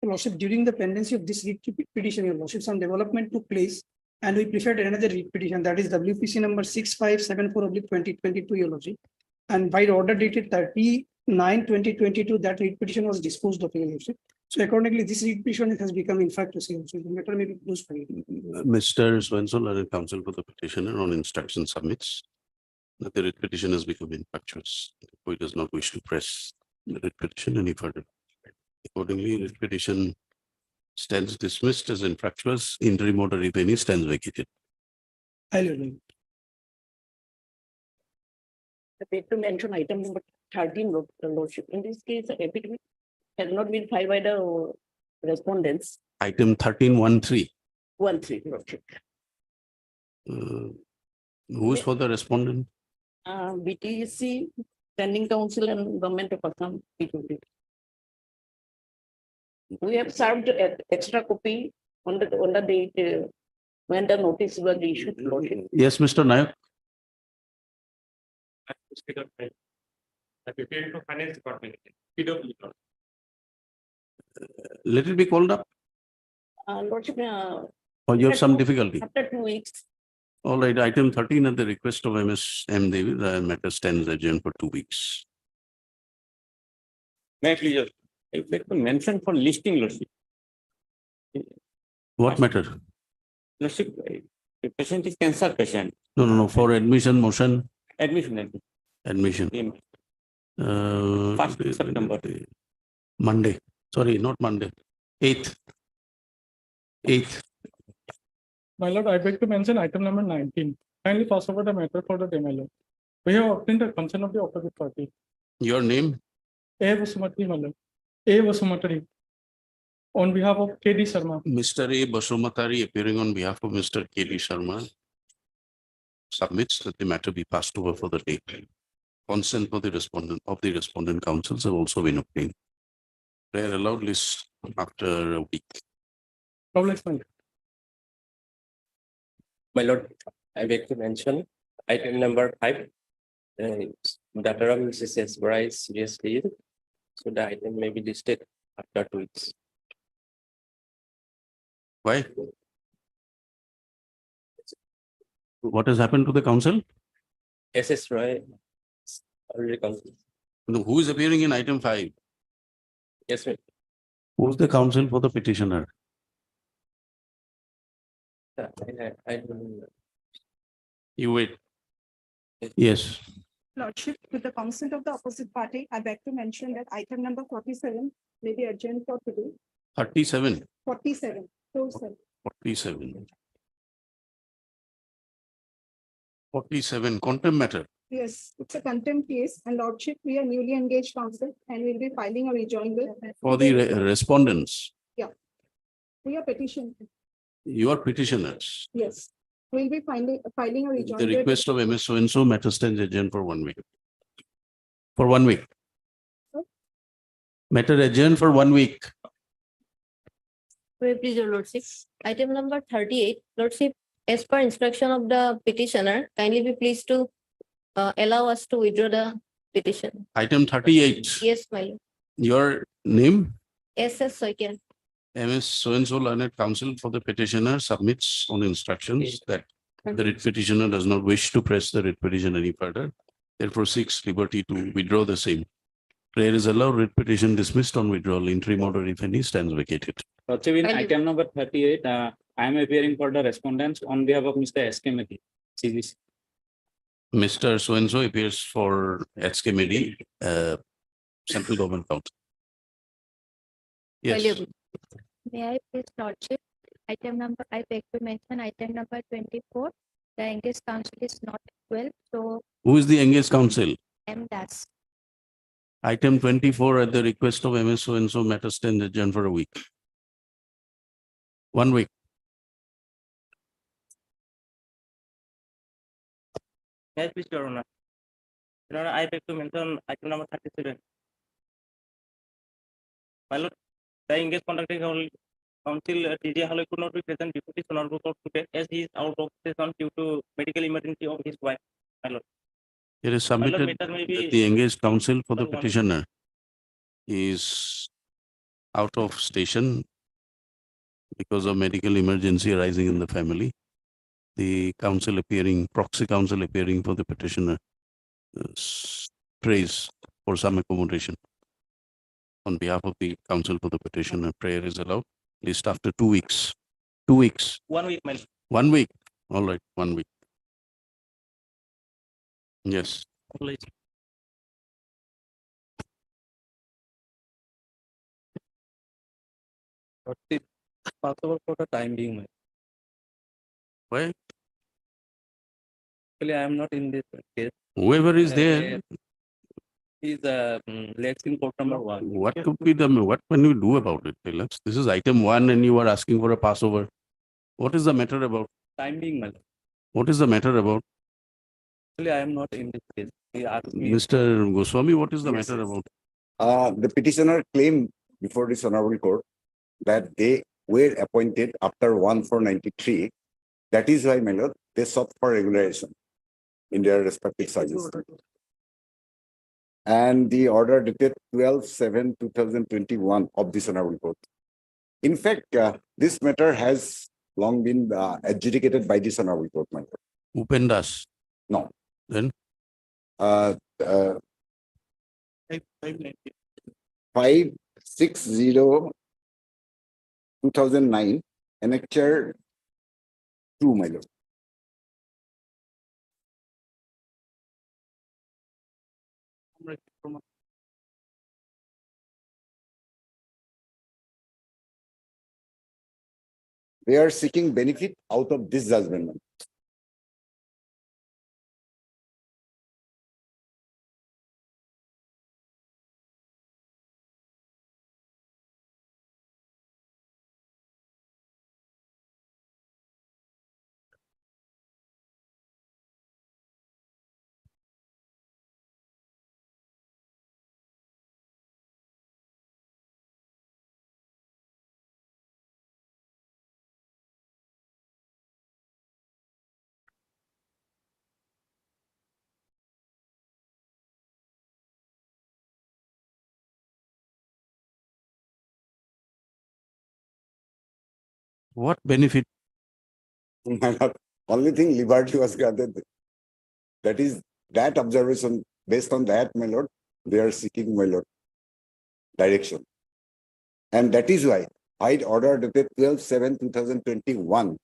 Your Lordship, during the pendency of this writ petition, Your Lordship, some development took place and we preferred another writ petition, that is WPC number 6574/2022, Your Lordship. And by order dated 30/9/2022, that writ petition was disposed of, Your Lordship. So accordingly, this writ petition has become infractuous, Your Lordship. The matter may be closed for you. Mr. Swenson, learned counsel for the petitioner on instruction submits that the writ petition has become infractuous. He does not wish to press the writ petition any further. Accordingly, writ petition stands dismissed as infractuous. Interim order, if any, stands vacated. I'll read. I beg to mention item number 13, Lordship. In this case, the affidavit has not been filed by the respondents. Item 1313. 1-3, Lordship. Who is for the respondent? BTC, Standing Council and Government of Assam. PWD. We have served an extra copy on the date when the notice was issued, Lordship. Yes, Mr. Nayak. I prepared to finance department. PWD. Let it be called up, Lordship, or you have some difficulty. after 2 weeks, All right, item 13 at the request of MS M. David, the matter stands adjourned for 2 weeks. May I please, I would like to mention for listing, Lordship. What matter? Lordship, the patient is cancer patient, No, for admission motion, admission. admission. First September. Monday, sorry, not Monday, 8th. My lord, I beg to mention item number 19. Kindly pass over the matter for the demo. We have obtained the consent of the opposite party. Your name? A. Vasumatri, my lord. A. Vasumatri. On behalf of KD Sharma. Mr. A. Basumatari, appearing on behalf of Mr. K.D. Sharma, submits that the matter be passed over for the day. Consent for the respondent councils have also been obtained. They are allowed list after a week. Rolex, my lord. My lord, I beg to mention item number 5. Daughter of Mrs. S. Bryce seriously ill. So the item may be listed after 2 weeks. Why? What has happened to the council? SS Roy is already counsel. No, who is appearing in item 5? Yes, sir. Who's the counsel for the petitioner? I don't know. You wait. Yes, Lordship, with the consent of the opposite party, I beg to mention that item number 47 may be adjourned for today. 37, 47. So, sir. 47. 47, contempt matter. Yes, it's a contempt case, and Lordship, we are newly engaged counsel and we'll be filing a rejoinder. For the respondents, We are petition. you are petitioners. Yes, we'll be filing a The rejoinder. request of MS so-and-so matter stands adjourned for 1 week. For 1 week. Matter adjourned for 1 week. May I please, your lordship. Item number 38, lordship, as per instruction of the petitioner, kindly be pleased to allow us to withdraw the petition. Item 38, Yes, my lord. your name? SS Soikan. MS so-and-so learned counsel for the petitioner submits on instructions that the writ petitioner does not wish to press the writ petition any further. Therefore seeks liberty to withdraw the same. Prayer is allowed, writ petition dismissed on withdrawal. Interim order, if any, stands vacated. Lordship, in Thank you. item number 38, I am appearing for the respondents on behalf of Mr. S.K. Mehdi, CGC. Mr. So-and-so appears for SK Mehdi, Central Government Council. Yes, Valuable. May I please lordship, item number, I beg to mention item number 24. The engaged counsel is not well, so who is the engaged counsel? M Das. Item 24 at the request of MS so-and-so matter stands adjourned for a week. 1 week. Yes, please, Your Honor. Your Honor, I beg to mention item number 37. My lord, the engaged conducting counsel TJ Haloy could not be present before this honorable court today as he is out of session due to medical emergency of his wife. My lord. It is My lord, submitted matter may that be the engaged counsel for the One. petitioner is out of station because of medical emergency arising in the family. The counsel appearing, proxy counsel appearing for the petitioner prays for some accommodation. On behalf of the counsel for the petitioner, prayer is allowed, at least after 2 weeks. 2 weeks, 1 week, my lord. 1 week. All right, 1 week. Yes. But it's possible for the time being, my. Why? Actually, I am not in this case. Whoever is there, He's let's in court number 1. what could be the, what can we do about it? Let's, this is item 1 and you are asking for a passover. What is the matter about? Time being, my lord. What is the matter about? Actually, I am not in this case. He asked me. Mr. Goswami, what is the Yes, matter yes. about? The petitioner claimed before this honorable court that they were appointed after 1493. That is why, my lord, they sought for regularization in their respective services. And the order dated 12/7/2021 of this honorable court. In fact, this matter has long been adjudicated by this honorable court, my lord. Upendas. No. Then? Uh, uh, 560/2009, annexure 2, my lord. They are seeking benefit out of this judgment, my lord. What benefit? My lord, only thing liberty was granted. That is that observation. Based on that, my lord, they are seeking, my lord, direction. And that is why I ordered dated 12/7/2021.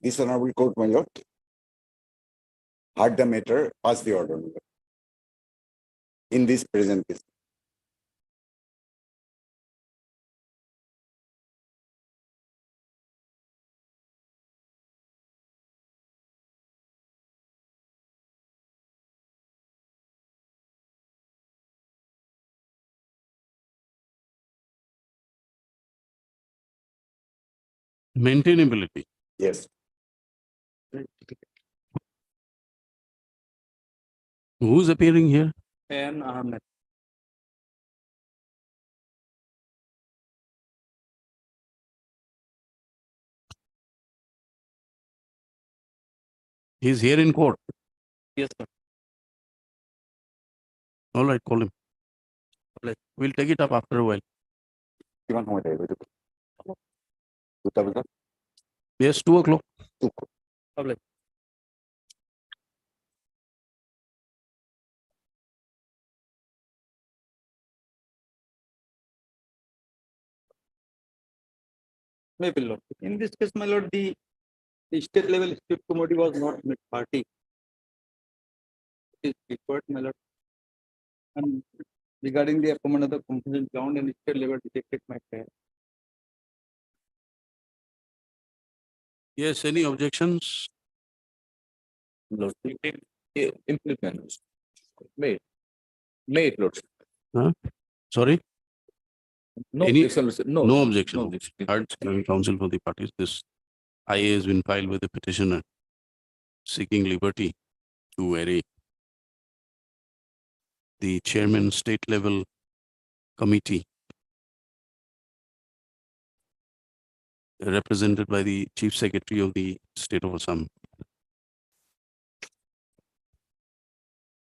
This honorable court, my lord, heard the matter, passed the order, my lord, in this present case. Maintainability. Yes. Who's appearing here? And Ahmed. He's here in court. Yes, sir. All right, call him. We'll take it up after a while. কিমান সময় লাগিব এইটো? 2টা বজাত? Yes, 2 o'clock. 2. Public. Maybe, Lord. In this case, my lord, the state level state committee was not made party. It is required, my lord. And regarding the appointment of the compensation ground and state level detected my prayer. Yes, any objections? Lord, implement. Made. Made, Lord. Sorry? No Any- objection, Lord. No. No objection. No objection. Heard counsel for the parties. This IA has been filed with the petitioner seeking liberty to array the chairman state level committee represented by the chief secretary of the state of Assam.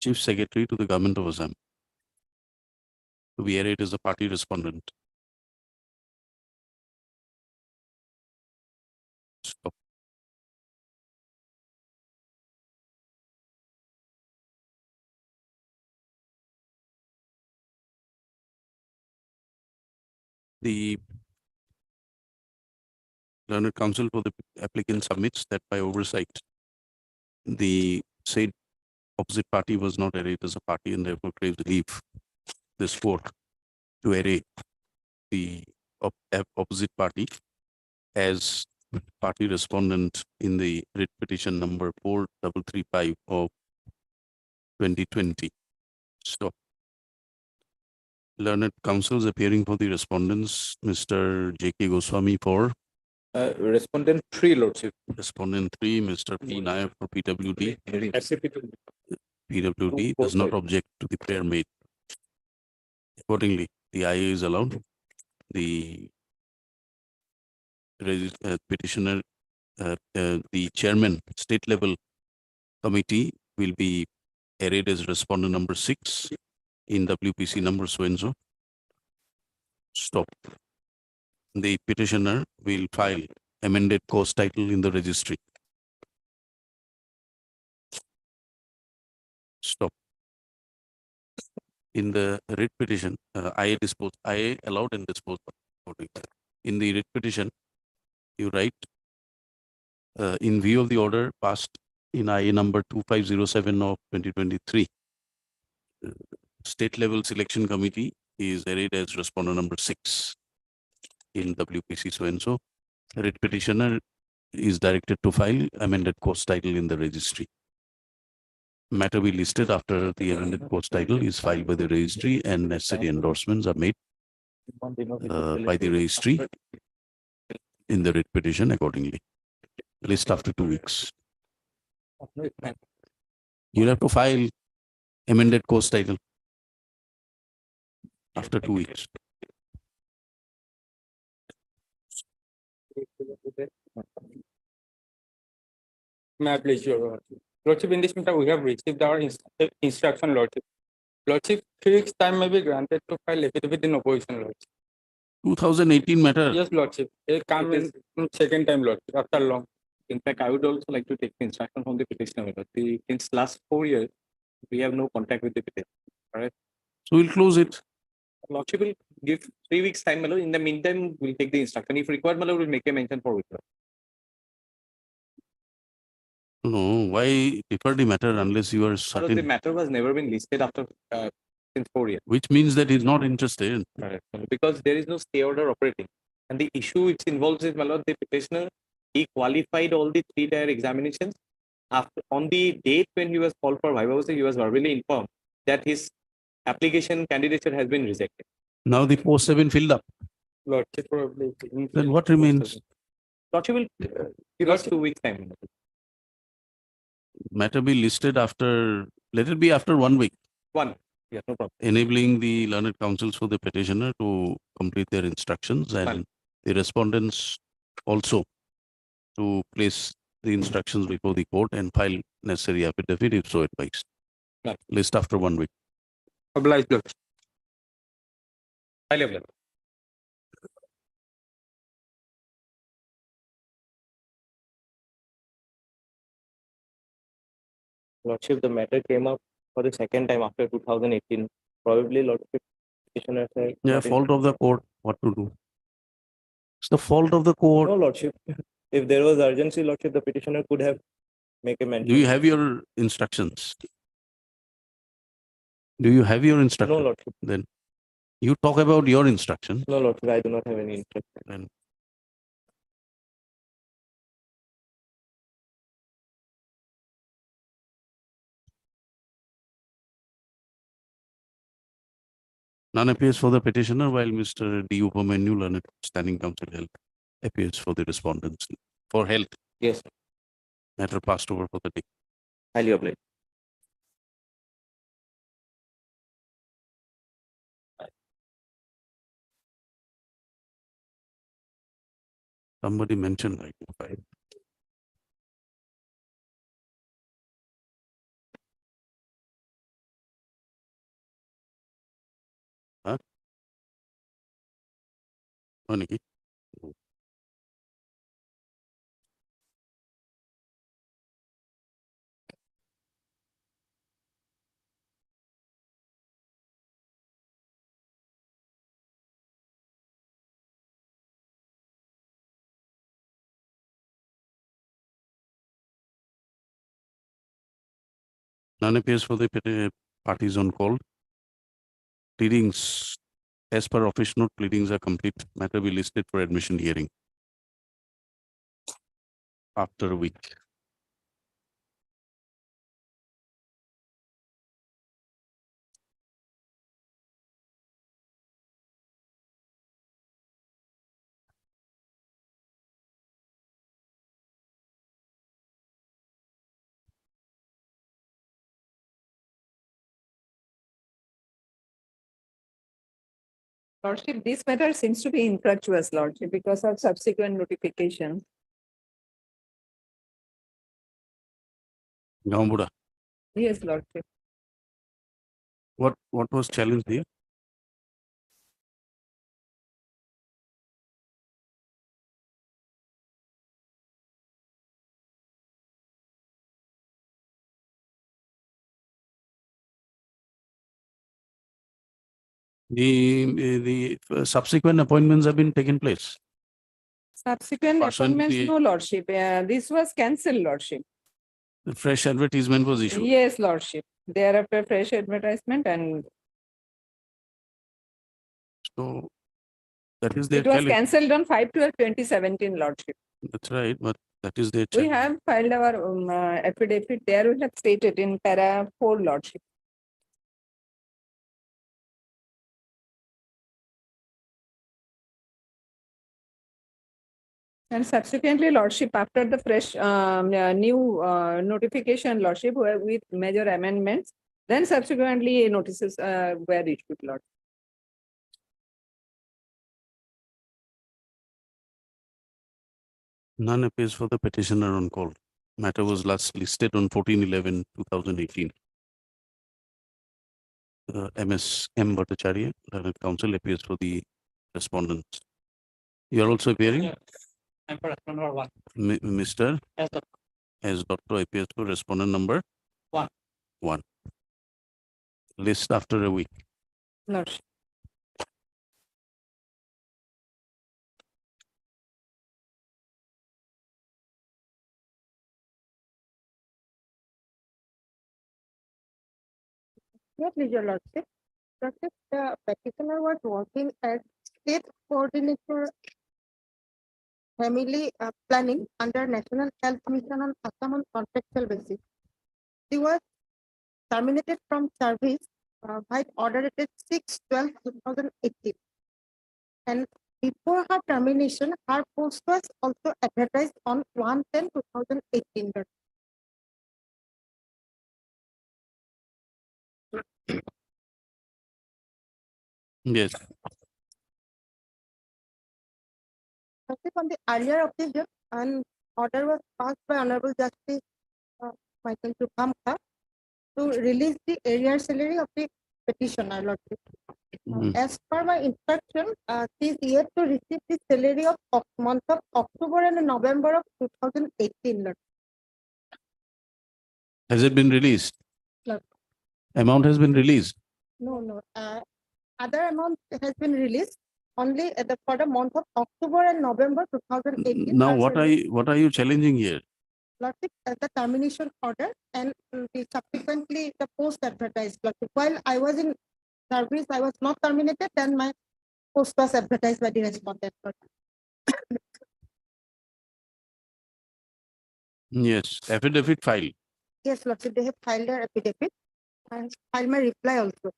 Chief secretary to the government of Assam. To be arrayed as a party respondent. the learned counsel for the applicant submits that by oversight, the said opposite party was not arrayed as a party and therefore craves leave this court to array the opposite party as party respondent in the writ petition number 4335 of 2020. So learned counsels appearing for the respondents, Mr. J.K. Goswami for Respondent 3, Lordship. respondent 3, Mr. P. Nair for PWD. SCP2. PWD does not object to the prayer made. Accordingly, the IA is allowed. The petitioner, the chairman, state level committee will be arrayed as respondent number 6 in WPC number so and so. Stop. The petitioner will file amended course title in the registry. Stop. In the writ petition, IA allowed and disposed of. In the writ petition, you write, in view of the order passed in IA number 2507 of 2023, state level selection committee is arrayed as respondent number 6 in WPC so and so. Writ petitioner is directed to file amended course title in the registry. Matter be listed after the amended course title is filed by the registry and necessary endorsements are made by the registry in the writ petition accordingly. List after 2 weeks. You'll have to file amended course title after 2 weeks. May I please, Your Lordship? Lordship, in this matter, we have received our instruction, Lordship. Lordship, 3 weeks time may be granted to file affidavit in opposition, Lordship. 2018 matter. Yes, Lordship. It come in second time, Lordship, after long. In fact, I would also like to take the instruction from the petitioner. Since last 4 years, we have no contact with the petitioner. So we'll close it. Lordship will give 3 weeks time, my lord. In the meantime, we'll take the instruction. If required, my lord, we'll make a mention for withdrawal. No, why defer the matter unless you are The certain, matter was never been listed after since 4 years. which means that he's not interested. Because there is no stay order operating. And the issue which involves is, my lord, the petitioner, he qualified all the 3-tier examinations. After on the date when he was called for viva, he was verbally informed that his application candidature has been rejected. Now the posts have been filled up. Lordship probably. Then what remains? Lordship will give us 2 weeks time. Matter be listed after, let it be after 1 week, One. Yeah, no problem. enabling the learned counsels for the petitioner to complete their instructions and Fine. the respondents also to place the instructions before the court and file necessary affidavit if so advised. Right. List after 1 week. Obliged, Lordship. Highly obliged. Lordship, the matter came up for the second time after 2018. Probably Lordship petitioner said. Yeah, fault of the court, what to do? It's the fault of the court. No, Lordship. If there was urgency, Lordship, the petitioner could have make a mention. Do you have your instructions? Do you have your No, instructions? Lordship. Then you talk about your instructions. No, Lordship, I do not have any interest. Then none appears for the petitioner while Mr. D. Upamanu, learned standing counsel health, appears for the respondents for health. Yes, sir. Matter passed over for the day. Highly obliged. Somebody mentioned item 5. Huh? Aniki? None appears for the parties on call. Pleadings, as per office note, pleadings are complete. Matter be listed for admission hearing after a week. Lordship, this matter seems to be infructuous, Lordship, because of subsequent notification. Gambuda, Yes, Lordship. what was challenged here? The subsequent appointments have been taken place. Subsequent Pursuant to appointments, the- no, Lordship. This was cancelled, Lordship. The fresh advertisement was issued. Yes, Lordship. Thereafter, fresh advertisement and So that is their it was challenge. cancelled on 5/12/2017, Lordship. That's right, but that is their We challenge. have filed our affidavit there. We have stated in para 4, Lordship. And subsequently, Lordship, after the fresh new notification, Lordship, with major amendments, then subsequently notices were issued, Lord. None appears for the petitioner on call. Matter was last listed on 14/11/2018. MS M. Bhattacharya, Learned Counsel, appears for the respondents. You are also appearing? I'm for respondent number 1. Mr. Yes, sir. As Doctor appears for respondent number? 1. 1. List after a week. Lordship. Yes, your lordship. Lordship, the petitioner was working as state coordinator family planning under National Health Mission on Assam on contractual basis. She was terminated from service by order dated 6/12/2018. And before her termination, her post was also advertised on 1/10/2018. Yes. On the earlier occasion, an order was passed by Honorable Justice Michael Chukhamka to release the area salary of the petitioner. Lordship. Mhm. As per my instruction, she is yet to receive the salary of month of October and November of 2018. Lordship. Has it been released? Lord. Amount has been released. No. Other amount has been released only for the month of October and November 2018. Now, as what are you challenging here? Lordship, the termination order and the subsequently the post advertised. Lordship. While I was in service, I was not terminated, then my post was advertised by the respondent. Lordship. Yes, affidavit file. Yes, Lordship, they have filed their affidavit and filed my reply also.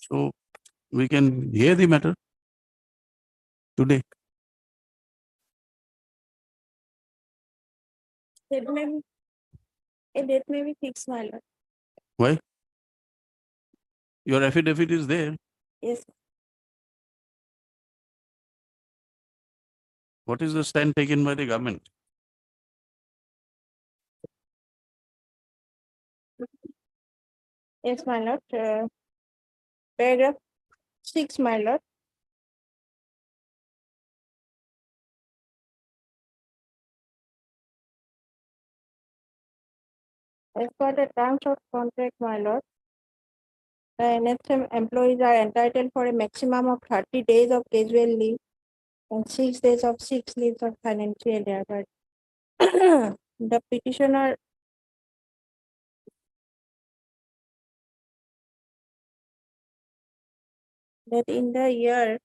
So we can hear the matter today. A date may be fixed, my lord. Why? Your affidavit is there. Yes, What is the stand taken by the government? yes, my lord. Paragraph 6, my lord. As per the terms of contract, my lord, the NFM employees are entitled for a maximum of 30 days of casual leave and 6 days of 6 leaves of financial year. But the petitioner that in the year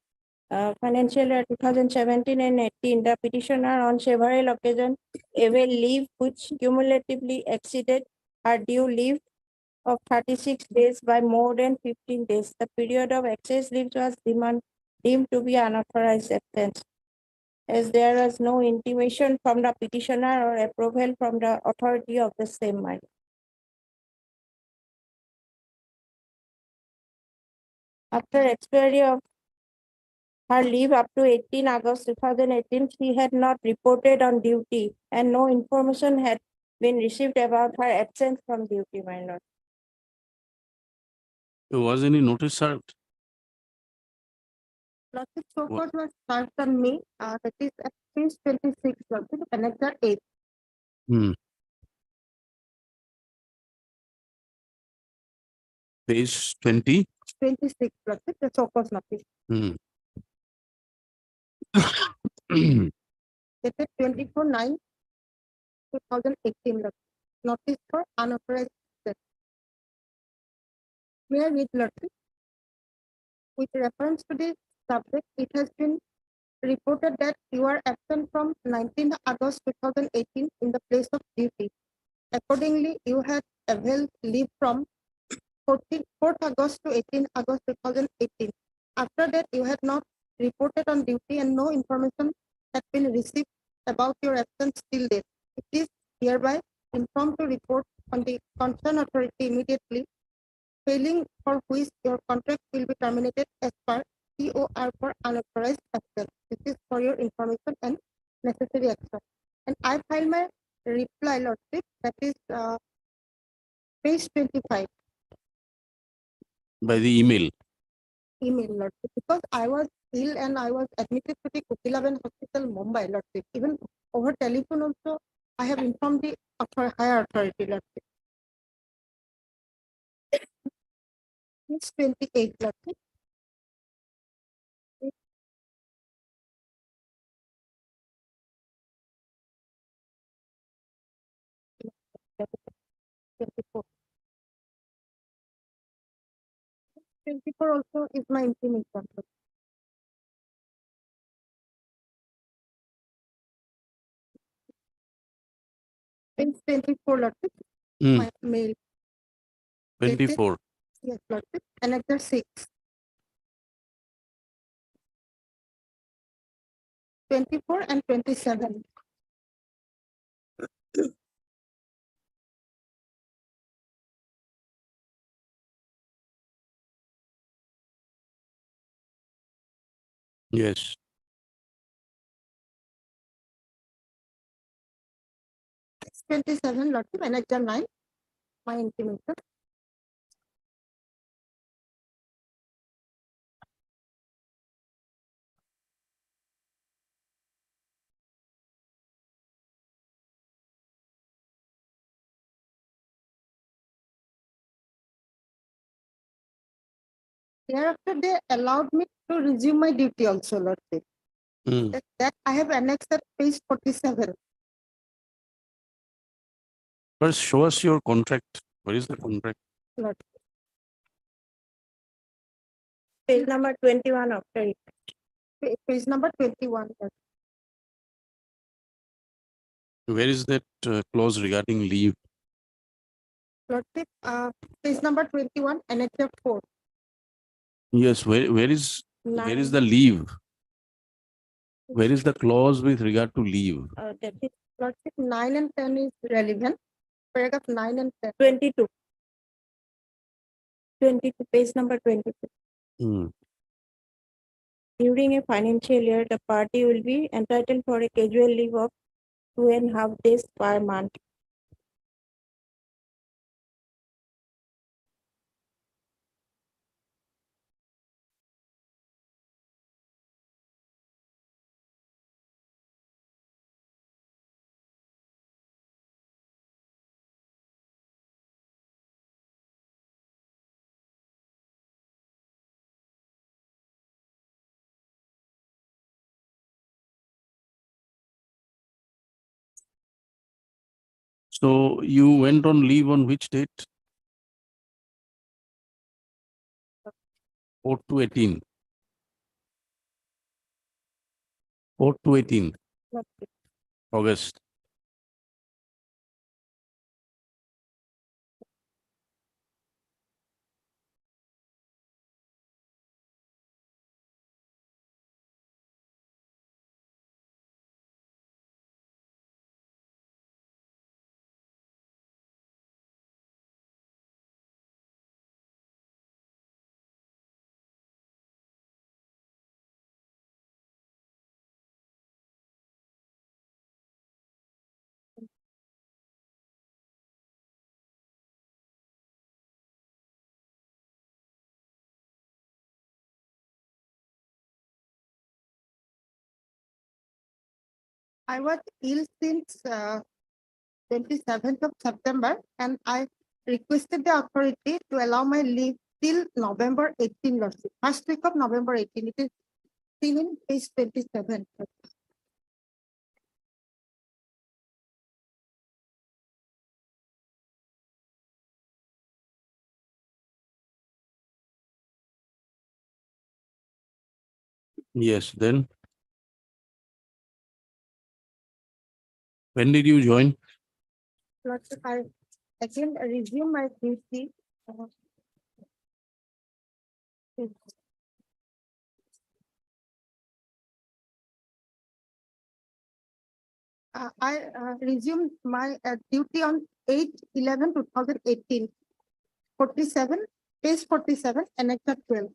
financial year 2017 and 18, the petitioner on several occasions availed leave which cumulatively exceeded her due leave of 36 days by more than 15 days. The period of excess leave was deemed to be unauthorized absence, as there was no intimation from the petitioner or approval from the authority of the same minor. After expiry of her leave up to 18 August 2018, she had not reported on duty and no information had been received about her absence from duty, my lord. Was any notice served? Lordship, so called was served on me, that is at page 26, Lordship, annexure 8. Hmm. Page 20. 26, Lordship, the so called notice. Hmm. Dated 24/9/2018, Lordship. Notice for unauthorized absence. May I read, Lordship? With reference to this subject, it has been reported that you are absent from 19th August 2018 in the place of duty. Accordingly, you had availed leave from 4th August to 18th August 2018. After that, you had not reported on duty and no information had been received about your absence till date. It is hereby informed to report on the concerned authority immediately, failing for which your contract will be terminated as per COR for unauthorized absence. This is for your information and necessary action. And I file my reply, Lordship, that is page 25. By the email. Email, Lordship, because I was ill and I was admitted to the Kokilaben Hospital, Mumbai, Lordship. Even over telephone also, I have informed the higher authority, Lordship. It's 28, Lordship. Twenty-four. 24 also is my intimation. Lordship. Page 24, Lordship, Hmm. my mail. 24. Yes, Lordship, annexure 6. 24 and 27. Yes. 27, Lordship, annexure 9, my intimation. Thereafter, they allowed me to resume my duty also, Lordship. Hmm. That I have annexed at page 47. First, show us your contract. Where is the contract? Lordship. Page number 21 after it. Page number 21. Lordship. Where is that clause regarding leave? Lordship, page number 21, annexure 4. Yes, where is Nine. the leave? Where is the clause with regard to leave? That is Lordship, 9 and 10 is relevant. Paragraph 9 and 10. 22. 22, page number 22. Hmm. During a financial year, the party will be entitled for a casual leave of 2.5 days per month. So you went on leave on which date? 4 to 18. 4 to 18, Lordship. August. I was ill since 27th of September, and I requested the authority to allow my leave till November 18, Lordship. First week of November 18. It is seen in page 27. Yes, then. When did you join? Lordship, I again resume my duty. I resumed my duty on 8/11/2018. 47, page 47, Annex 12.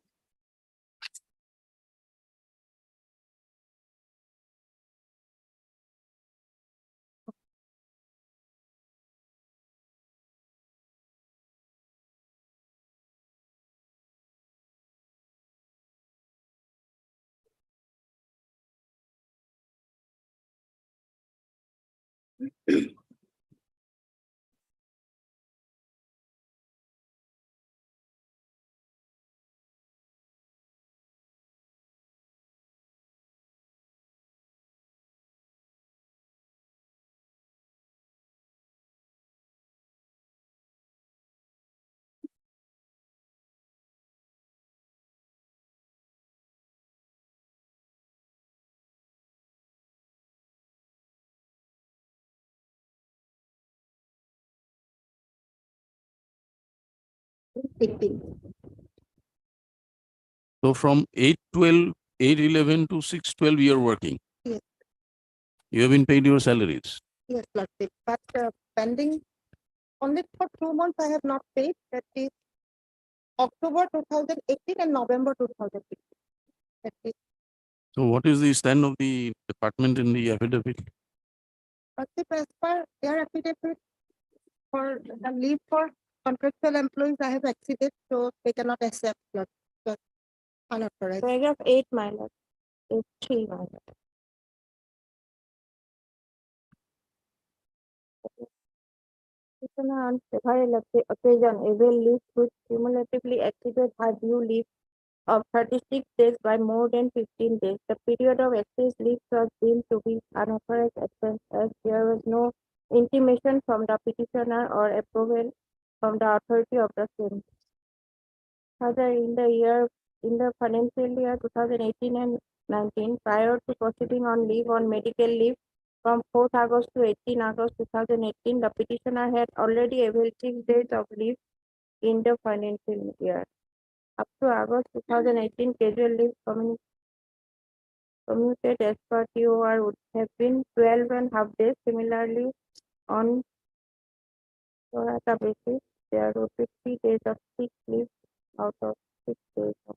So from 8/12, 8/11 to 6/12, you're working. Yes. You have been paid your salaries. Yes, Lordship, but pending only for 2 months I have not paid, that is October 2018 and November 2018. That is, So what is the stand of the department in the affidavit? Lordship, as per their affidavit for the leave for contractual employees, I have exceeded, so they cannot accept, Lordship, unauthorized. Paragraph 8, my lord. 8(3), my lord. Petitioner on several occasions avail leave which cumulatively exceeded her due leave of 36 days by more than 15 days. The period of excess leave was deemed to be unauthorized absence as there was no intimation from the petitioner or approval from the authority of the same. Further, in the financial year 2018 and 19, prior to proceeding on leave on medical leave from 4th August to 18 August 2018, the petitioner had already availed 6 days of leave in the financial year. Up to August 2018, casual leave commuted as per TOR would have been 12.5 days. Similarly, on pro rata basis, there would be 3 days of sick leave out of 6 days of.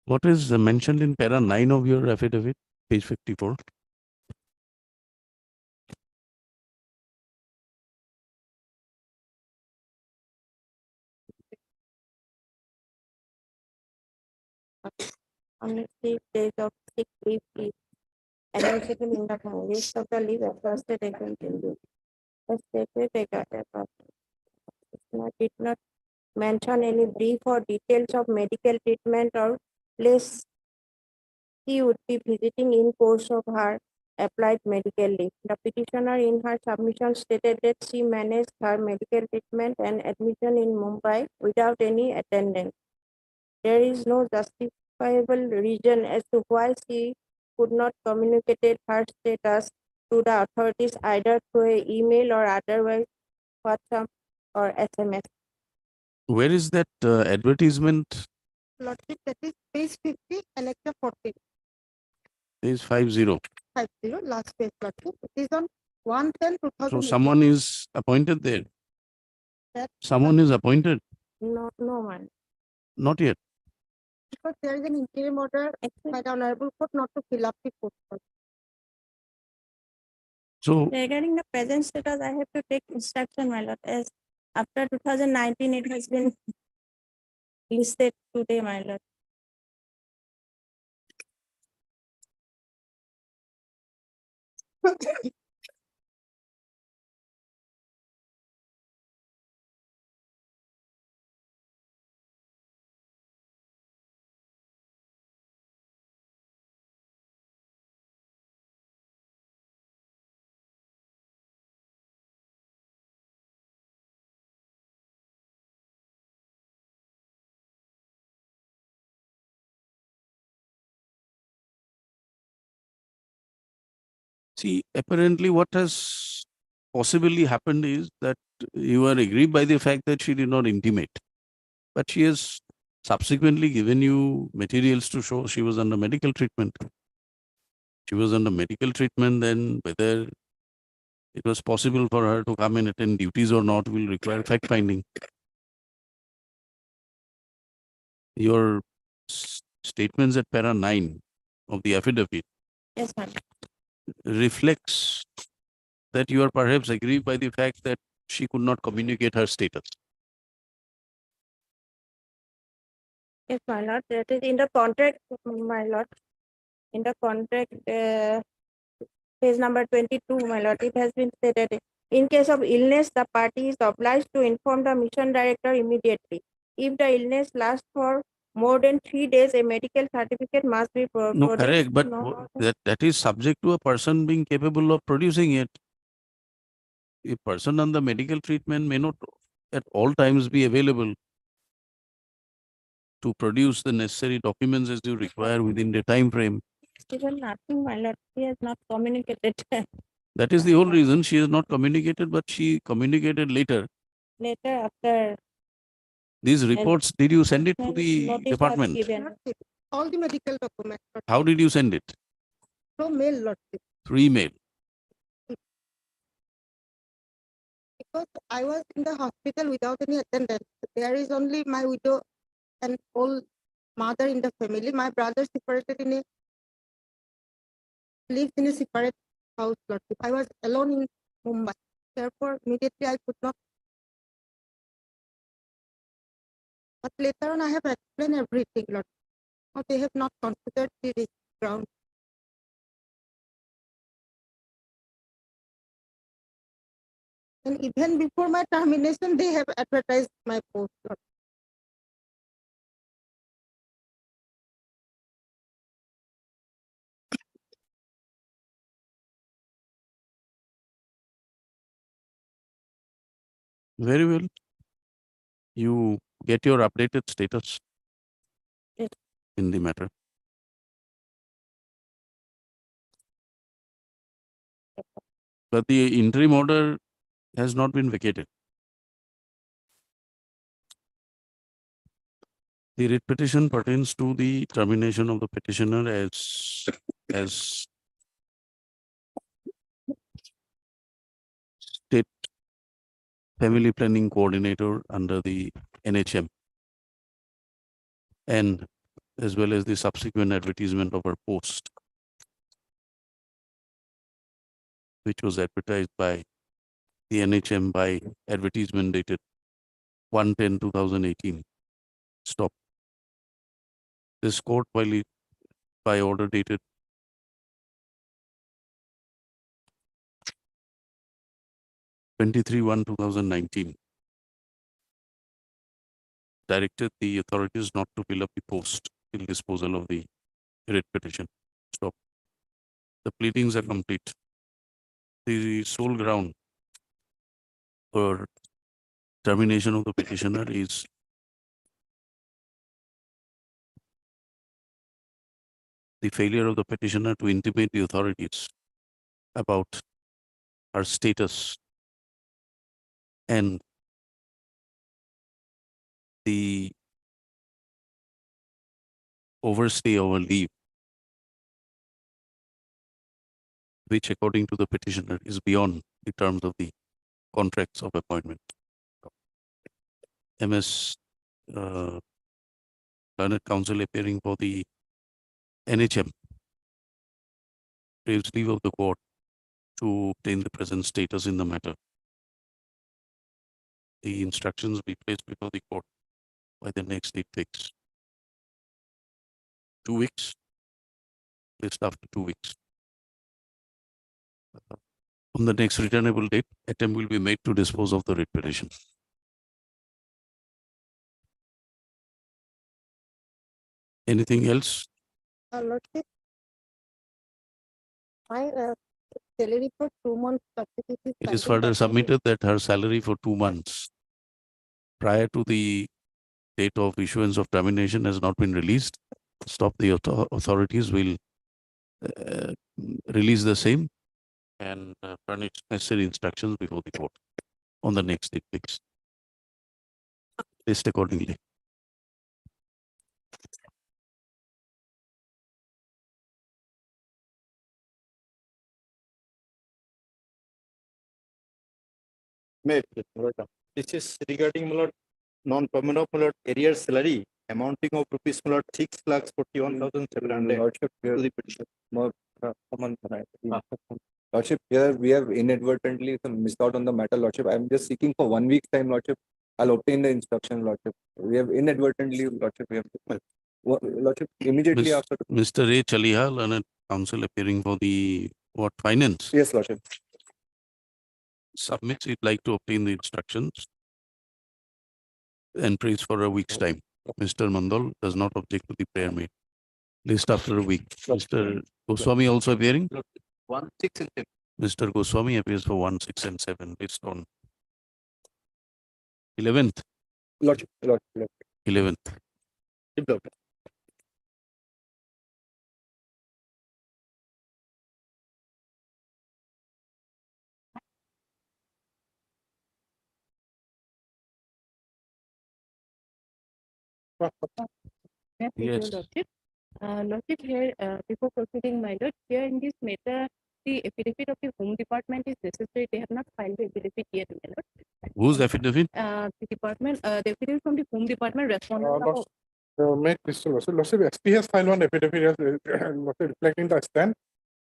What is mentioned in para 9 of your affidavit, page 54? only 6 days of sick leave is admissible in the list of the leave exhausted again in the stated did not mention any brief or details of medical treatment or place he would be visiting in course of her applied medical leave. The petitioner in her submission stated that she managed her medical treatment and admission in Mumbai without any attendance. There is no justifiable reason as to why she could not communicate her status to the authorities either through an email or otherwise WhatsApp or SMS. Where is that advertisement? Lordship, that is page 50, Annex 14, Is 50. 50, last page, Lordship. It is on 1/10/2018. So someone is appointed there. That- Someone is appointed, No one. not yet. Because there is an interim order by the Honorable Court not to fill up the post. So Regarding the present status, I have to take instruction, my lord, as after 2019, it has been listed today, my lord. see, apparently what has possibly happened is that you are aggrieved by the fact that she did not intimate. But she has subsequently given you materials to show she was under medical treatment. She was under medical treatment, then whether it was possible for her to come and attend duties or not will require fact finding. Your statements at para 9 of the affidavit Yes, ma'am. reflects that you are perhaps aggrieved by the fact that she could not communicate her status. Yes, my lord, that is in the contract, my lord. In the contract, page number 22, my lord, it has been stated, in case of illness, the party is obliged to inform the mission director immediately. If the illness lasts for more than 3 days, a medical certificate must be No, provided. correct, but No, no. that is subject to a person being capable of producing it. A person under medical treatment may not at all times be available to produce the necessary documents as you require within the time frame. Even nothing, my lord, he has not communicated That is the whole reason she has not communicated, but she communicated later. later after. These reports, did you send it to the notice was department? given. Lordship, all the medical documents. Lordship, How did you send it? through mail, Lordship. Through email. Because I was in the hospital without any attendance. There is only my widow and old mother in the family. My brother separated lives in a separate house, Lordship. I was alone in Mumbai. Therefore, immediately I could not. But later on, I have explained everything, Lord. But they have not considered the ground. And even before my termination, they have advertised my post, Lord. Very well. You get your updated status Yes. in the matter. But the interim order has not been vacated. The writ petition pertains to the termination of the petitioner as state family planning coordinator under the NHM, and as well as the subsequent advertisement of her post, which was advertised by the NHM by advertisement dated 1/10/2018. Stop. This court, by order dated 23/1/2019, directed the authorities not to fill up the post till disposal of the writ petition. Stop. The pleadings are complete. The sole ground for termination of the petitioner is the failure of the petitioner to intimate the authorities about her status and the overstay of a leave, which according to the petitioner is beyond the terms of the contracts of appointment. MS Learned Counsel appearing for the NHM craves leave of the court to obtain the present status in the matter. The instructions be placed before the court by the next date fixed. 2 weeks, placed after 2 weeks. On the next returnable date, attempt will be made to dispose of the writ petition. Anything else? Lordship, my salary for 2 months. It is further submitted that her salary for 2 months prior to the date of issuance of termination has not been released. Stop. The authorities will release the same and furnish necessary instructions before the court on the next date fixed. List accordingly. This is regarding my lord, non-payment of my lord arrear salary amounting of rupees my lord 6,41,700 Lordship, to the petition. Lordship, here we have inadvertently missed out on the matter, Lordship. I am just seeking for 1 week's time, Lordship. I'll obtain the instruction, Lordship. We have inadvertently, Lordship, Lordship, immediately Miss- after. Mr. Ray Chaliha, Learned Counsel appearing for the finance, Yes, Lordship. submits he'd like to obtain the instructions and prays for a week's time. Mr. Mandal does not object to the prayer made. List after a week. Mr. Goswami also appearing. 1, 6 and 7. Mr. Goswami appears for 1, 6 and 7 based on 11th. Lordship, Lordship. 11th. Developed. May I please, your Yes. Lordship? Lordship, here, before proceeding, my lord, here in this matter, the affidavit of the Home Department is necessary. They have not filed the affidavit yet, my lord. Whose affidavit? The department, the affidavit from the Home Department respondent. Make this Lordship, SP has filed one affidavit Lordship, reflecting the stand.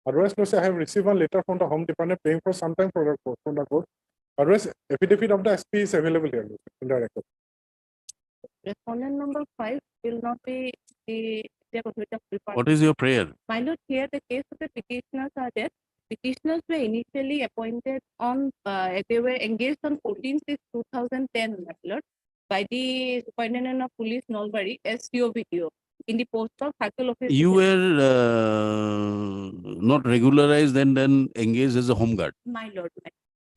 Otherwise, Lordship, I have received one letter from the Home Department paying for some time for the court, from the court. Otherwise, affidavit of the SP is available here Lordship, in the record. Respondent number 5 will not be the affidavit of department. What is your prayer? My lord, here the case of the petitioners are that petitioners were initially appointed on, they were engaged on 14/6/2010, my lord, by the Superintendent of Police Nalbari as COVDO in the post of Circle Officer. You were not regularized and then engaged as a home guard. My lord,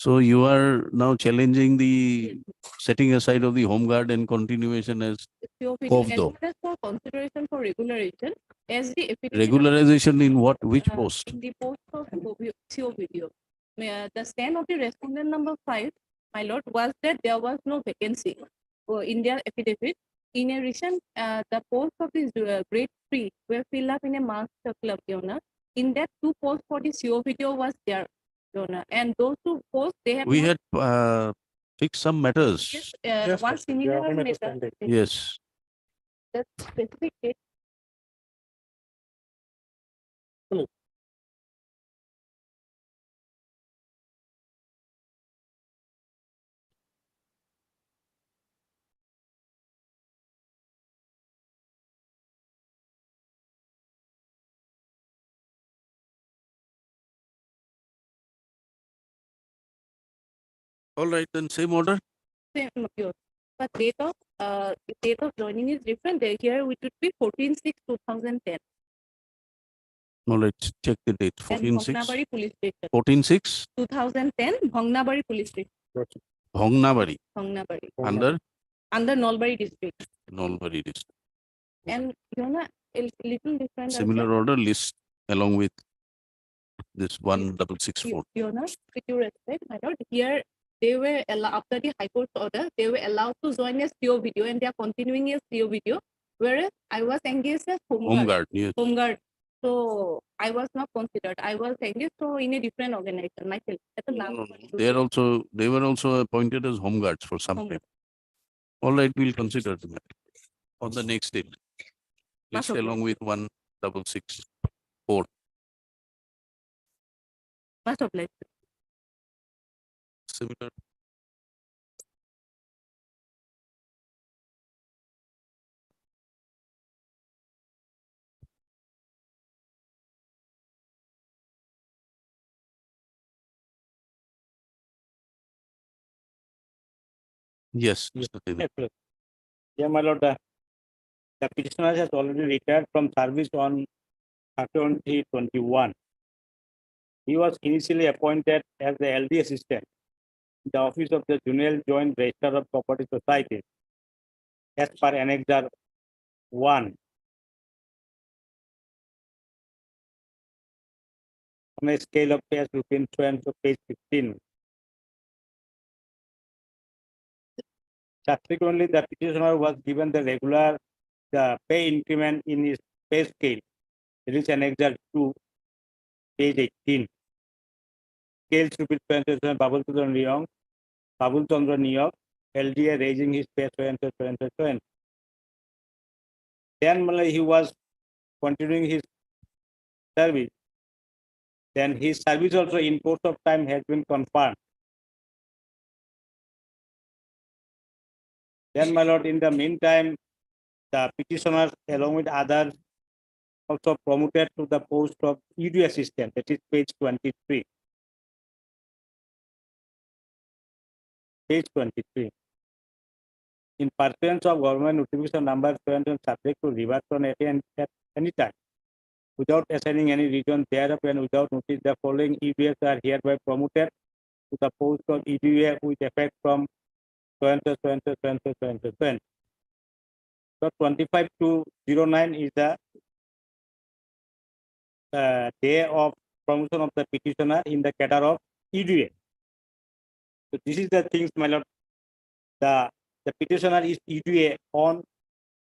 So you are now challenging the setting aside of the home guard and continuation as COVDO, as COVDO. well as for consideration for regularization as the affidavit. of- Regularization in what, which uh, post? In the post of COVDO. The stand of the respondent number 5, my lord, was that there was no vacancy in their affidavit. In a recent, the post of this grade 3 were filled up in a master club, Your Honor. In that 2 posts for the COVDO was there, Your Honor. And those 2 posts, they have We not- had fixed some matters. Yes, Yes, one Lordship, we are similar matter matter. standing. Yes. That specific date All right, then same order. Same, yours. But date of joining is different. There here it would be 14/6/2010 No, let's check the date. and 14/6, Bhangnabari Police Station. 14/6, 2010 Bhangnabari Police Station. Bhangnabari, Bhangnabari under Nalbari district. Nalbari district. And you know, a little different. also. Similar order list along with this 1664. Your Honor, with due respect, my lord, here they were allowed, after the High Court order, they were allowed to join as CO video and they are continuing as CO video, whereas I was engaged as home Home guard. guard, yes. Home guard. So I was not considered. I was engaged so in a different organization myself. At the No, last no, no. point, They were also appointed as home guards for some Home time. All right, we'll consider the matter on the next date. List okay. along with 1664. Much obliged. Similar. Yes, Mr. Tene. Yeah, my lord, the petitioner has already retired from service on 2021. He was initially appointed as the LD assistant in the office of the Junior Joint Registrar of Property Society as per Annexure 1. On a scale of page rupees 12 to page 15. Subsequently, the petitioner was given the regular pay increment in his pay scale. It is Annexure 2, page 18. Scales rupees 20 Babul Chandra Niyong, Babul Chandra Niyong, LDA raising his pay so and so, so and so, so and so. Then he was continuing his service. Then his service also in course of time has been confirmed. Then, my lord, in the meantime, the petitioners along with others also promoted to the post of ED assistant, that is page 23. Page 23. In pursuance of government notification number 7 subject to reversion at any time, without assigning any reason thereof and without notice, the following EDS are hereby promoted to the post of EDA with effect from so and so, so and so, so and so, so and so, so and so. 25/2/09 is the day of promotion of the petitioner in the cadre of EDA. So this is the things, my lord. The petitioner is EDA on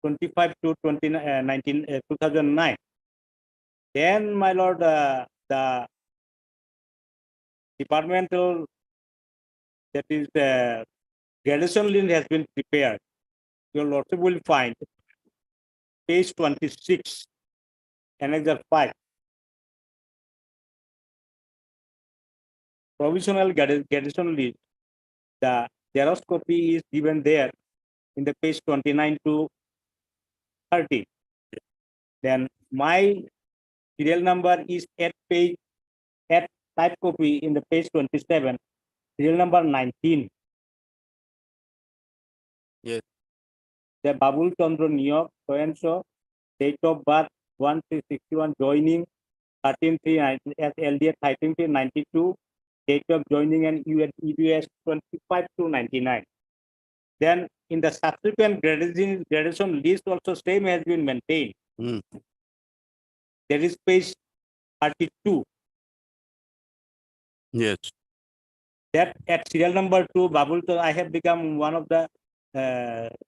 25/2/2009. Then, my lord, the departmental, that is the gradation list has been prepared. Your lordship will find page 26, Annexure 5. Provisional gradation list. The Xerox copy is given there in the page 29 to 30. Then my serial number is at type copy in the page 27, serial number 19. Yes. The Babul Chandra Niyok, so and so, date of birth 1361, joining 13/3 as LDA 13/3/92, date of joining and EDS 25/2/99. Then in the subsequent gradation list also same has been maintained. Hmm. There is page 32. Yes. That at serial number 2, Babul, I have become one of the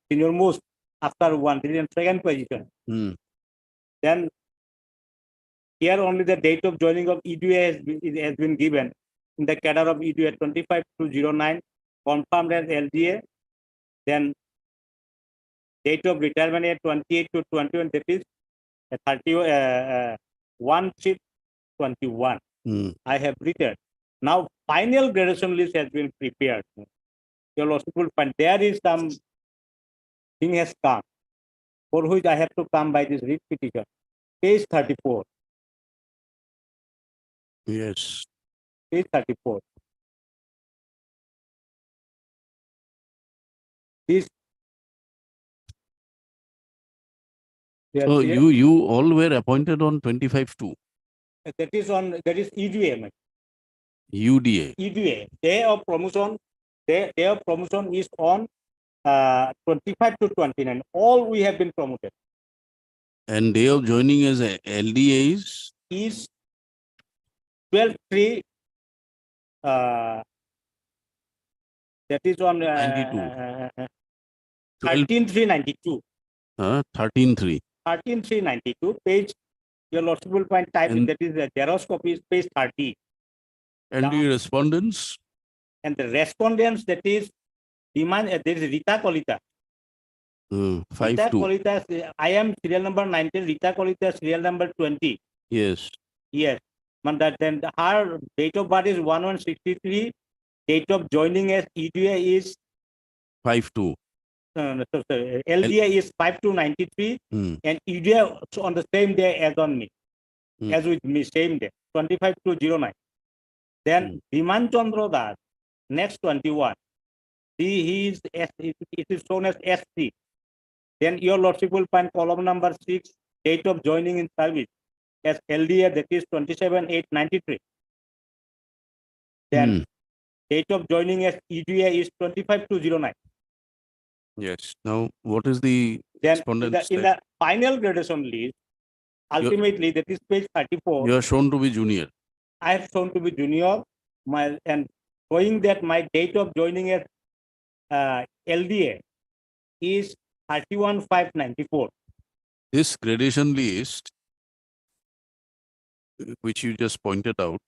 senior most after 1, in second position. Hmm. Then here only the date of joining of EDA has been given in the cadre of EDA 25/2/09, confirmed as LGA. Then date of retirement at 28/2/21, that is 1/6/21. Hmm. I have written. Now final gradation list has been prepared. Your lordship will find there is some thing has come, for which I have to come by this writ petition. Page 34. Yes. Page 34. This. They are So clear. you all were appointed on 25/2, That is on, that is EDA, UDA. EDA. Day of promotion, day of promotion is on 25 to 29. All we have been promoted And day of joining as a LDA is 12/3. That is on 92. 13/3/92. 13/3. 13/3/92 page. Your lordship will find type And- that is the Xerox copy is page 30. And the respondents, And the respondents, that is demand, there is Rita Kolita. Rita 5/2. Kolita, I am serial number 19, Rita Kolita serial number 20. Yes. Yes. But that then her date of birth is 1163. Date of joining as EDA is 5/2. LDA is 5293 Hmm. and EDA on the same day as on me, Hmm. as with me, same day, 25/2/09. Then Biman Chandra Das, next 21. He is it is shown as SC. Then your lordship will find column number 6, date of joining in service as LDA, that is 27/8/93. Then Hmm. date of joining as EDA is 25/2/09. Yes. Now, what is the Then respondents? in the final gradation list, ultimately that is page 34. You are shown to be junior. I have shown to be junior, and showing that my date of joining as LDA is 31/5/94. This gradation list, which you just pointed out,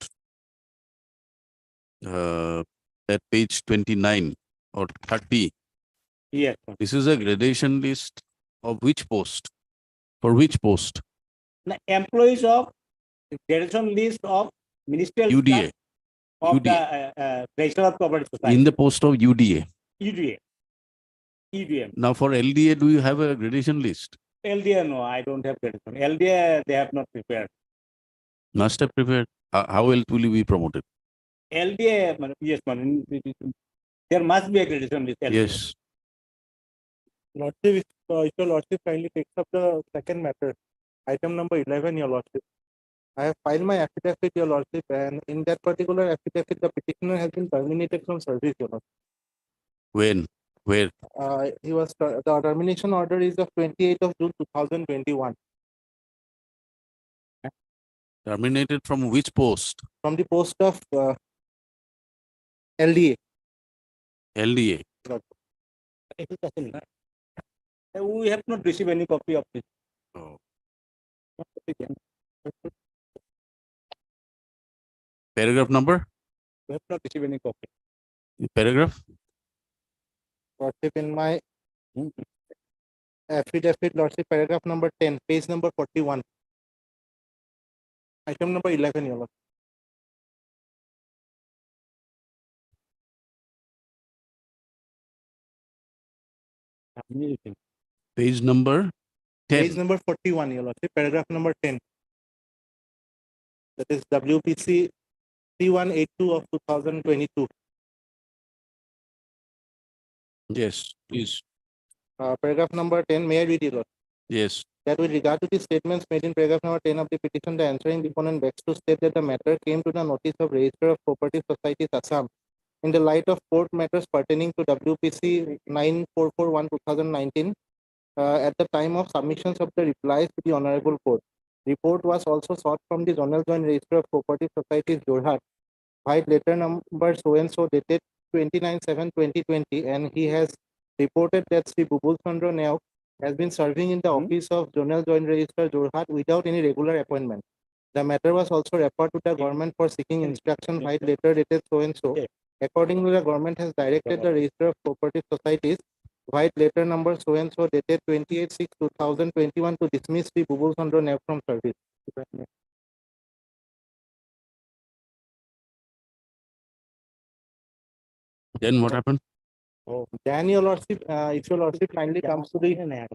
at page 29 or 30, Yes. this is a gradation list of which post? For which post? Now, employees of gradation list of ministerial UDA. staff of UDA. the Register of Cooperative Society. In the post of UDA. EDA. EDM. Now, for LDA, do you have a gradation list? LDA, no, I don't have gradation. LDA, they have not prepared. Must have prepared. How else will you be promoted? LDA, yes, there must be a gradation list. LDA. Yes. Lordship, if your lordship kindly takes up the second matter, item number 11, your lordship. I have filed my affidavit, your lordship, and in that particular affidavit, the petitioner has been terminated from service, your lordship. When? Where? The termination order is of 28th of June 2021 Terminated from which post? from the post of LDA. LDA. We have not received any copy of this. Oh. We Paragraph number? have not received any copy. Paragraph? Lordship, in my affidavit, lordship, paragraph number 10, page number 41. Item number 11, your lordship. Page number 10. Page number 41, your lordship, paragraph number 10. That is WPC 3182 of 2022. Yes, please. Paragraph number 10, may I read it, Lord? Yes. That with regard to the statements made in paragraph number 10 of the petition, the answering deponent begs to state that the matter came to the notice of Register of Cooperative Societies Assam in the light of court matters pertaining to WPC 9441/2019 at the time of submissions of the replies to the Honorable Court. Report was also sought from the Zonal Joint Register of Cooperative Societies, Jorhat, by letter number so-and-so dated 29/7/2020, and he has reported that Sri Bubul Chandra Nayak has been serving in the office of Zonal Joint Register, Jorhat, without any regular appointment. The matter was also referred to the government for seeking instruction by letter dated so-and-so. Accordingly, the government has directed the Register of Cooperative Societies, white letter number so-and-so dated 28/6/2021 to dismiss Sri Bubul Chandra Nayak from service. Then what happened? Then your lordship, if your lordship kindly comes to the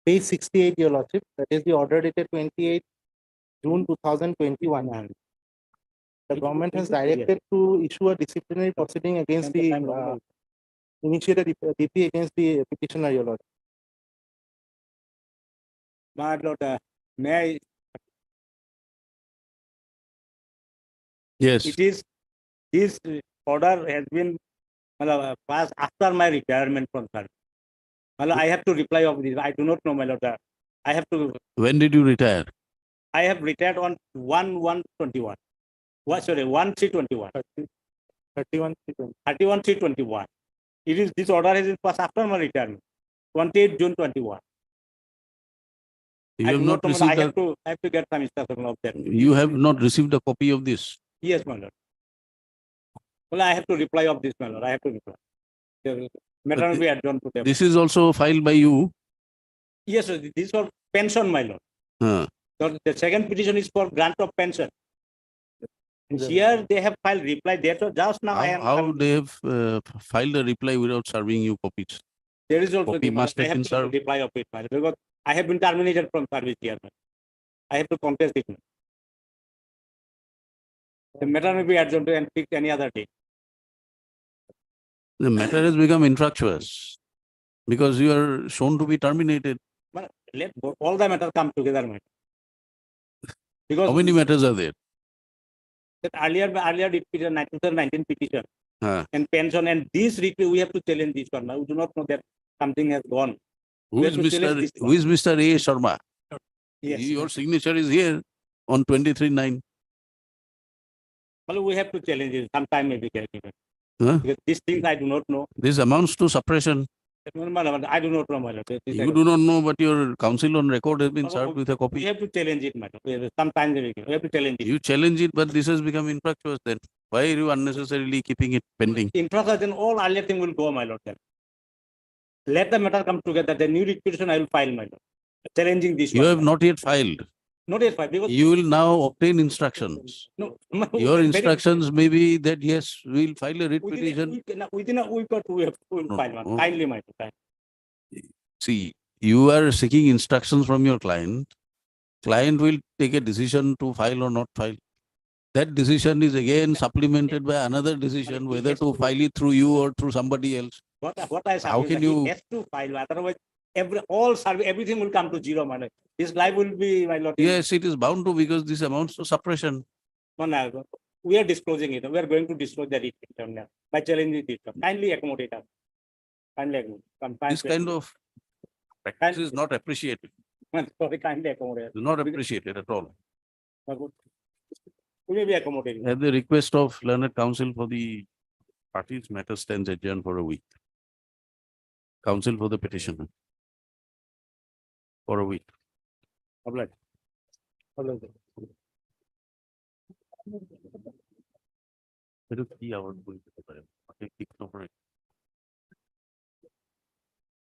page 68, your lordship, that is the order dated 28 June 2021. The government has directed to issue a disciplinary proceeding against the initiated DP against the petitioner, your lord. My lord, may I, Yes, it is, this order has been passed after my retirement from service. I have to reply of this. I do not know, my lord. I have to, when did you retire? I have retired on 1/1/21. What, sorry, 1/3/21. 31/3/21. It is, this order has been passed after my retirement, 28 June 21. You I have do not not know, I received I have to get some instruction of that. you have not received a copy of this. Yes, my lord. Well, I have to reply of this, my lord. I have to reply. The matter will be adjourned to them. This is also filed by you. Yes, sir, this is for pension, my lord. Huh. So the second petition is for grant of pension. And here they have filed reply. Therefore, just now I am. How they have filed a reply without serving you copies? There is also Copy the, must I have have been to served. reply of it, my lord, because I have been terminated from service here. I have to contest it. The matter may be adjourned and fixed any other day. The matter has become infructuous because you are shown to be terminated. But let all the matter come together, my lord. Because How many matters are there? that earlier petition, 2019 petition Huh. and pension, and this we have to challenge this one. We do not know that something has gone. Who We is have to challenge Mr. this Who one. is Mr. A. Sharma? Yes. Your signature is here on 23/9. Well, we have to challenge it. Sometime maybe given. Huh? Because these things I do not know. This amounts to suppression. I do not know, my lord. This I You don't do not know, but your counsel on record has been know. served with a We copy. have to challenge it, madam. Sometimes we have to challenge it. You challenge it, but this has become infructuous then. Why are you unnecessarily keeping it pending? Infrastructure and all earlier thing will go, my lord. Then. Let the matter come together. The new petition I will file, my lord. Challenging this You one. have not yet filed. Not yet filed because You will now obtain instructions. no, Your very- instructions may be that yes, we'll file a writ petition. within a week or two, we have to No, file one. no. Kindly, my lord. See, you are seeking instructions from your client. Client will take a decision to file or not file. That decision is again supplemented by another decision whether to file it through you or through somebody else. What I How suggest can that he you- has to file, otherwise all survey, everything will come to zero, my lord. His life will be, my lord. Yes, it is bound to because this amounts to suppression. No, we are disclosing it. We are going to disclose the petition now by challenging it. Kindly accommodate us. Kindly accommodate. This kind of practice is not appreciated. Sorry, kindly accommodate. Not appreciated at all. We may be accommodating. At the request of learned counsel for the parties, matter stands adjourned for a week. Counsel for the petitioner. For a week. Obliged. Obliged. It is 3 hours going to the okay, keep no break.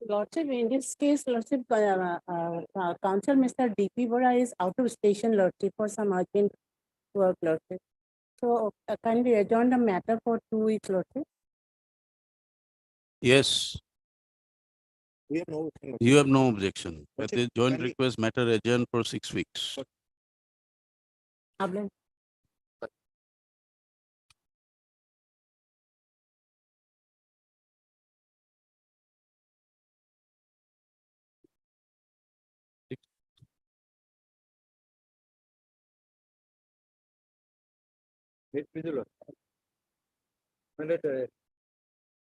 Lordship, in this case, Lordship, Council Mr. DP Bora is out of station, Lordship, for some urgent work, Lordship. So kindly adjourn the matter for 2 weeks, Lordship. Yes, We have no. you have no objection. But Okay, the joint kindly- request matter adjourned for 6 weeks. Obliged.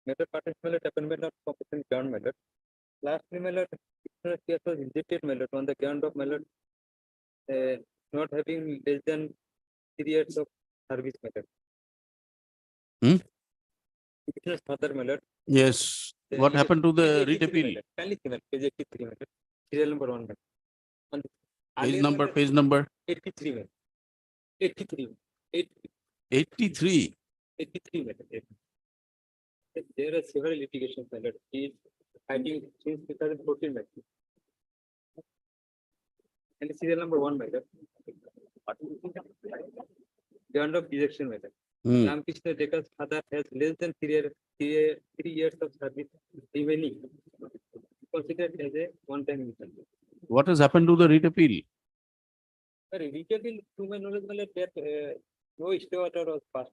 Method partition appointment of competent ground method. Lastly, method case was rejected method on the ground of method not having less than 3 years of service method. Petitioner's father method. Yes, what happened to the writ appeal? Kindly see method, page 83 method, serial number 1 method. On the earlier method, Page number 83 method. 83. 83. 83 method. There are several litigations method. He is fighting since 2014 method. And serial number 1 method. Ground of rejection method. Hmm. Ramkrishna Dekkar's father has less than 3 years of service remaining. Considered as a one-time income. What has happened to the writ appeal? Retail, to my knowledge, that no stay order was passed.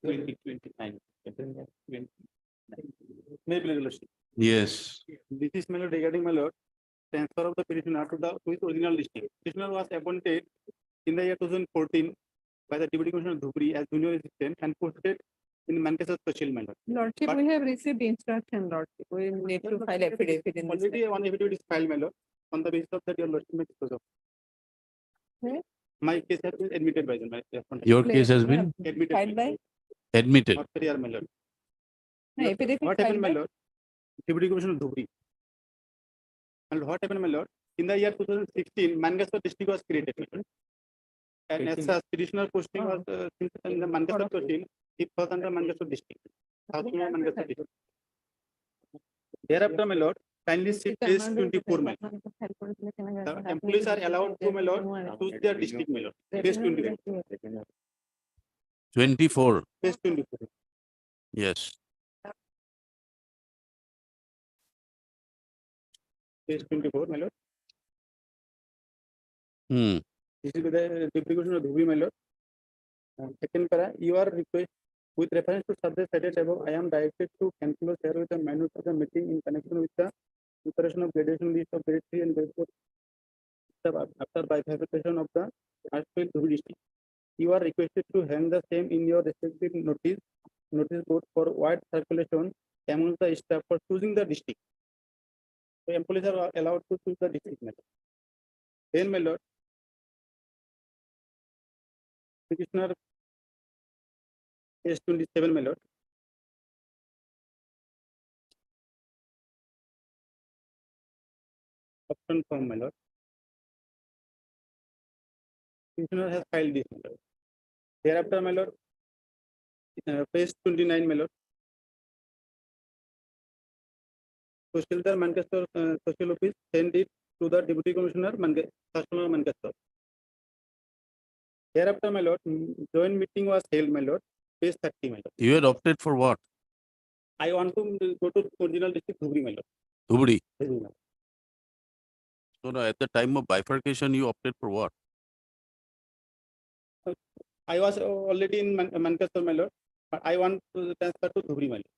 2029. Maybe Your Lordship. Yes, This is my lord regarding my lord, transfer of the petitioner to his original district. Petitioner was appointed in the year 2014 by the Deputy Commissioner Dhubri as junior assistant and posted in Manchester Special Manor. Lordship, But- we have received instruction, Lordship. We need to file affidavit in this. Already one affidavit is filed, my lord, on the basis of that your lordship may dispose of. Hmm? My case has been admitted by the respondent. your case has been Admitted. Filed by? admitted. Not clear, my lord. No, affidavit What filed happened, my by? lord? Deputy Commissioner Dhubri. And what happened, my lord? In the year 2016, Manchester district was created. my lord. And as such, petitioner posting was in the Manchester question, it falls under Manchester district. South Sudan, Manchester district. Thereafter, my lord, kindly see page 24, my lord. The employees are allowed to, my lord, choose their district, my lord. Page 24. 24, Page 24. yes. Page 24, my lord. Hmm, This is the Deputy Commissioner Dhubri, my lord. Second para, you are request with reference to subject cited above, I am directed to enclose here with the minutes of the meeting in connection with the preparation of graduation list of grade 3 and grade 4. After bifurcation of the Ashfield Dhubri district. You are requested to hang the same in your respective notice board for wide circulation among the staff for choosing the district. So employees are allowed to choose the district. my lord. Then, my lord, petitioner S27, my lord. Option form, my lord. Petitioner has filed this, my lord. Thereafter, my lord, page 29, my lord. Social Manchester Social Office send it to the Deputy Commissioner Customer Manchester. Thereafter, my lord, joint meeting was held, my lord. Page 30, my lord. you had opted for what? I want to go to original district Dhubri, my lord. Dhubri. Dhubri, my lord. So now at the time of bifurcation, you opted for what? I was already in Manchester, my lord, but I want to transfer to Dhubri, my lord.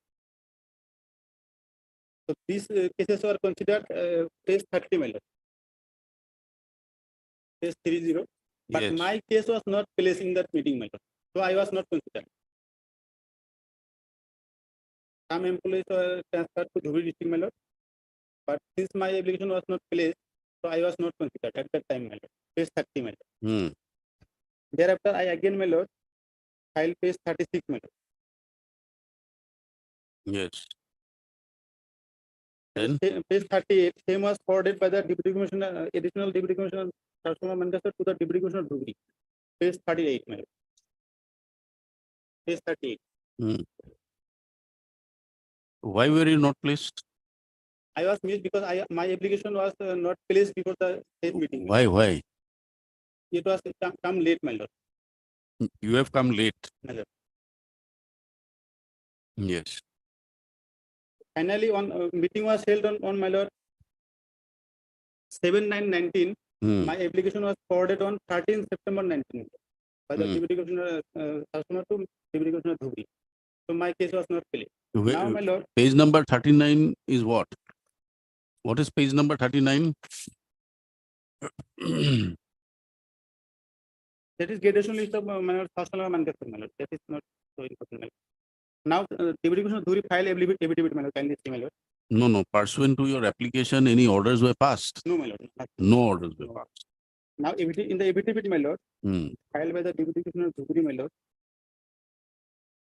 So these cases were considered page 30, my lord. Page 30. But Yes. my case was not placed in that meeting, my lord. So I was not considered. Some employees were transferred to Dhubri district, my lord. But since my application was not placed, so I was not considered at that time, my lord. Page 30, my lord. Hmm, Thereafter, I again, my lord, filed page 36, my lord. yes. Then, Page 38, same was forwarded by the Deputy Commissioner, additional Deputy Commissioner, Customer Manchester to the Deputy Commissioner Dhubri. Page 38, my lord. Page 38. hmm. Why were you not placed? I was missed because my application was not placed before the state meeting. Why? It was come late, my lord. You have come late. My lord. Yes. Finally, meeting was held on my lord 7/9/19. Hmm, My application was forwarded on 13 September 19 by the Hmm. Deputy Commissioner Customer to Deputy Commissioner Dhubri. So my case was not placed. Where- Now, my lord, Page number 39 is what? What is page number 39? that is graduation list of my lord, Customer Manchester, my lord. That is not so important, my lord. Now, Deputy Commissioner Dhubri file affidavit, my lord. Kindly see, my lord. No. Pursuant to your application, any orders were passed? No, my lord. No orders were passed. Now, in the affidavit, my lord, Hmm, filed by the Deputy Commissioner Dhubri, my lord.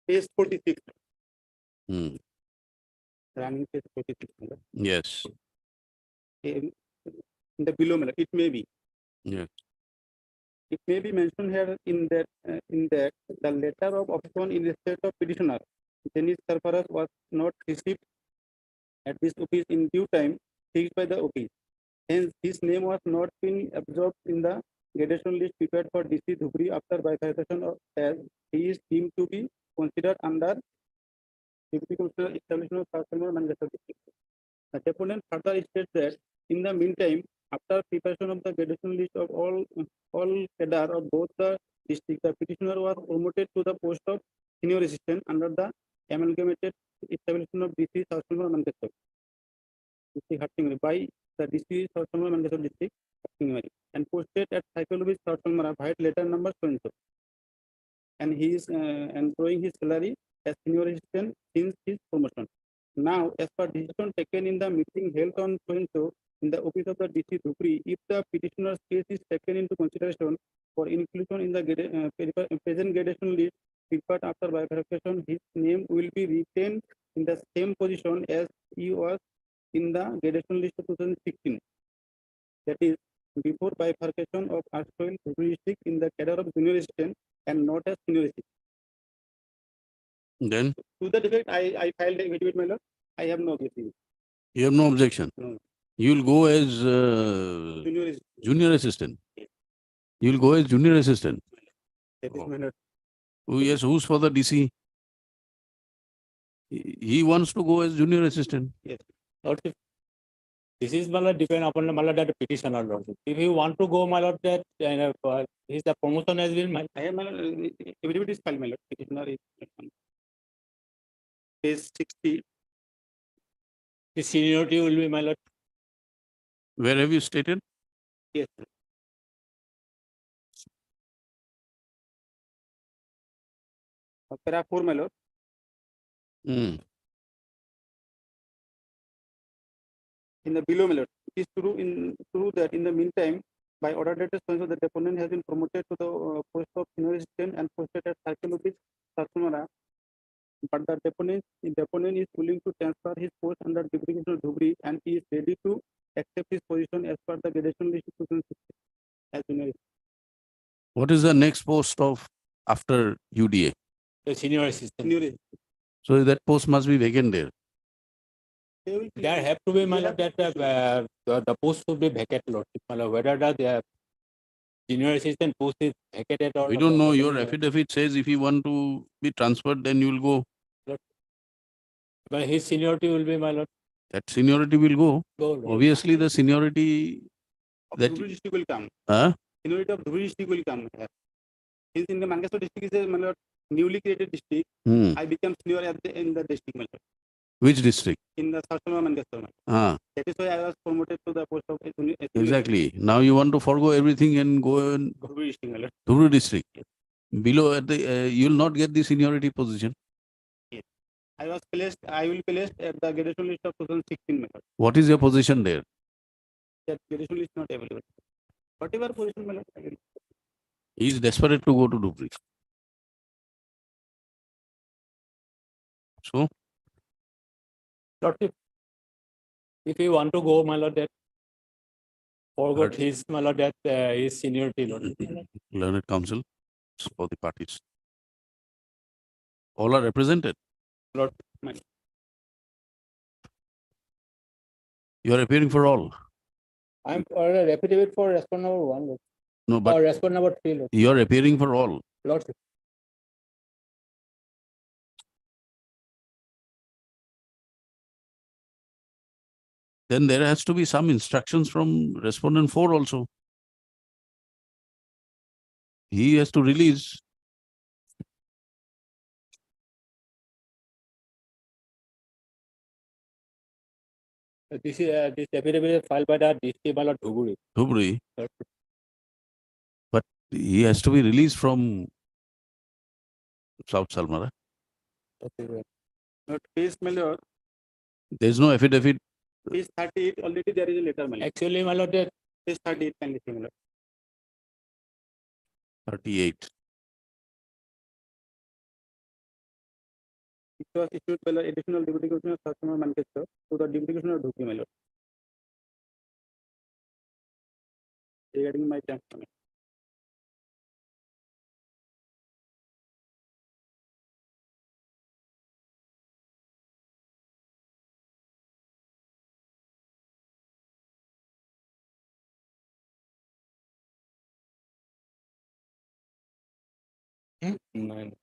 Page 46, hmm. running page 46, my lord. Yes, In the below, my lord, it may be. yes. It may be mentioned here in that the letter of option in the state of petitioner, Dennis Sarfaraz, was not received at this office in due time fixed by the office. Hence, his name was not been absorbed in the gradation list prepared for DC Dhubri after bifurcation as he is deemed to be considered under Deputy Commissioner Establishment of Customer Manchester District. The deponent further states that in the meantime, after preparation of the gradation list of all cadre of both the district, the petitioner was promoted to the post of senior assistant under the amalgamated establishment of DC South Salmar Manchester. District Hattingari by the DC South Salmar Manchester district Hattingari and posted at Psychology South Salmar by letter number so and so. And he is employing his salary as senior assistant since his promotion. Now, as per decision taken in the meeting held on so and so in the office of the DC Dhupri, if the petitioner's case is taken into consideration for inclusion in the present gradation list prepared after bifurcation, his name will be retained in the same position as he was in the gradation list of 2016. That is, before bifurcation of erstwhile Dhupri district in the cadre of junior assistant and not as senior assistant. Then To that effect, I filed a affidavit, my lord. I have no objection. you have no objection. No. You will go as Junior assistant. junior assistant. You will go as junior assistant. That is Oh. my lord. Oh, yes, who's for the DC? He wants to go as junior assistant. Lordship, this is my lord depend upon the my lord that petitioner lordship. If you want to go, my lord, that his the promotion has been my. I have my lord. Affidavit is filed, my lord. Petitioner is. Page 60. The seniority will be my lord. Where have you stated? Yes. Para 4, my lord. Hmm. In the below, my lord. It is true that in the meantime, by order dated so and so, the deponent has been promoted to the post of senior assistant and posted at Circle Office, Satsumara. But the deponent is willing to transfer his post under duplication of Dhubri and he is ready to accept his position as per the gradation list 2016 as senior assistant. What is the next post of after UDA? The senior assistant. Senior assistant. So that post must be vacant there. There have to be, my lord, that the post should be vacant, lord. My lord, whether the senior assistant post is vacated or We not, don't know. that Your is, affidavit says if you want to be transferred, then you will go. but his seniority will be, my lord. That seniority will go. Go, lord. Obviously, the seniority that Dhubri district will come. huh? Seniority of Dhubri district will come. Since in the Manchester district is a, my lord, newly created district, I become senior in the district, my lord. Which district? In the South Salmar Manchester. Ah, That is why I was promoted to the post of senior. exactly. Now you want to forego everything and go in Dhubri district, my lord. Dhuru district. Below at the you will not get the seniority position. I will placed at the gradation list of 2016, my lord. What is your position there? That gradation list not available. Whatever position, my lord, I will. He is desperate to go to Dhupri. So Lordship, if you want to go, my lord, that forgot Heard. his, my lord, that his seniority, lord. learned counsel for the parties. All are represented. Lord, my You are appearing for all. I'm an affidavit for respond number 1, lord. No, but Or respond number 3, lord. you are appearing for all. Lordship. Then there has to be some instructions from respondent 4 also. He has to release. This is this affidavit is filed by the DC, my lord, Dhuburi. Dhubri. But he has to be released from South Salmara. Not case, my lord. There is no affidavit. Page 38, already there is a letter, my lord. Actually, my lord, that page 38 can be seen, my lord. 38. It was issued by the additional deputy commissioner of South Manchester to the deputy commissioner of Dhubri, my lord. Regarding my transfer. Nine.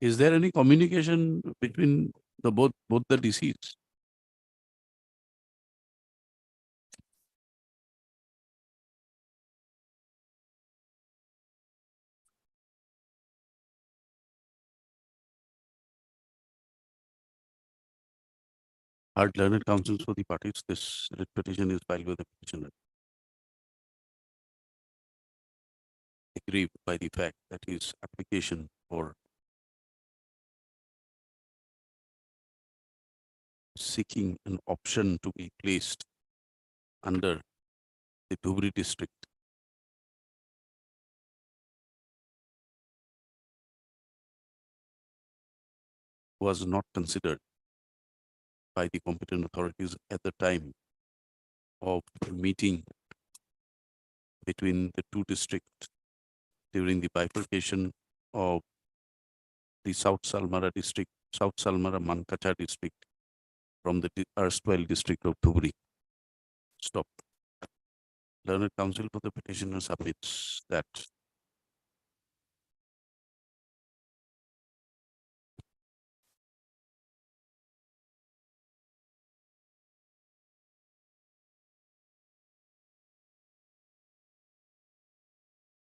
Is there any communication between the both the DCs? Heard learned counsels for the parties, this writ petition is filed with the petitioner. Aggrieved by the fact that his application for seeking an option to be placed under the Dhubri district was not considered by the competent authorities at the time of the meeting between the two districts during the bifurcation of the South Salmara district, South Salmara Mankacha district from the erstwhile district of Dhubri. Stop. Learned counsel for the petitioner submits that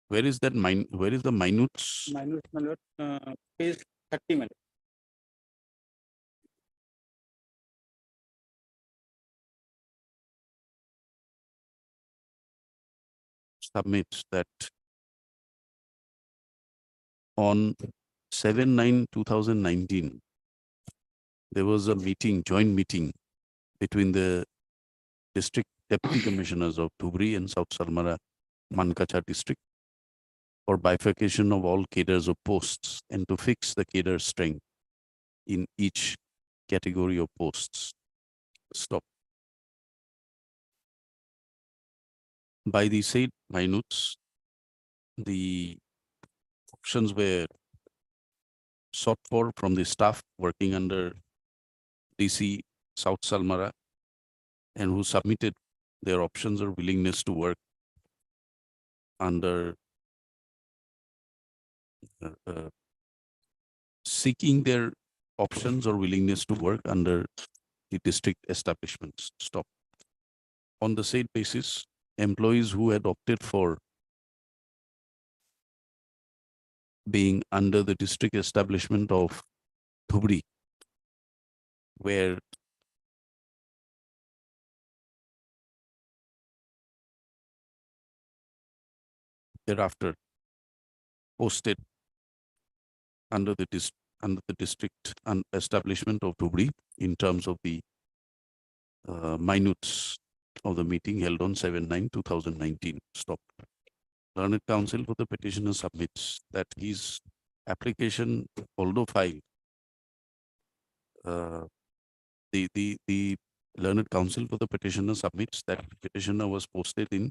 where is that where is the minutes? Minus, my lord, page 30, my lord. Submits that on 7/9/2019, there was a meeting, joint meeting between the district deputy commissioners of Dhubri and South Salmara Mankacha district for bifurcation of all cadres of posts and to fix the cadre strength in each category of posts. Stop. By the said minutes, the options were sought for from the staff working under DC South Salmara and who submitted their options or willingness to work under seeking their options or willingness to work under the district establishments. Stop. On the said basis, employees who had opted for being under the district establishment of Dhubri were thereafter posted under the district and establishment of Dhubri in terms of the minutes of the meeting held on 7/9/2019. Stop. Learned counsel for the petitioner submits that his application, although filed, the learned counsel for the petitioner submits that petitioner was posted in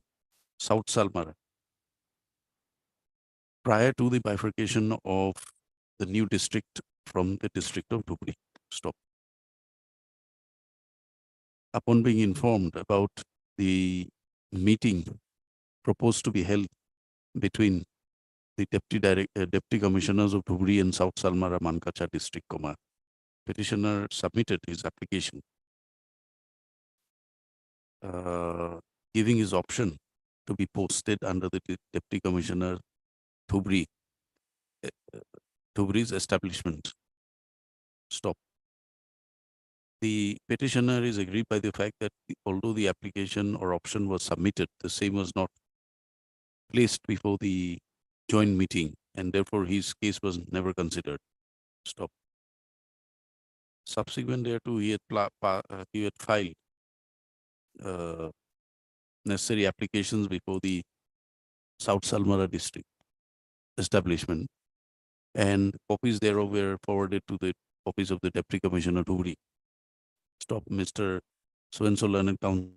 South Salmara prior to the bifurcation of the new district from the district of Dhubri. Stop. Upon being informed about the meeting proposed to be held between the deputy commissioners of Dhubri and South Salmara Mankacha district, petitioner submitted his application, giving his option to be posted under the deputy commissioner Dhubri's establishment. Stop. The petitioner is aggrieved by the fact that although the application or option was submitted, the same was not placed before the joint meeting and therefore his case was never considered. Stop. Subsequent thereto, he had filed necessary applications before the South Salmara district establishment, and copies thereof were forwarded to the office of the Deputy Commissioner Dhubri. Stop. Mr. So-and-so learned counsel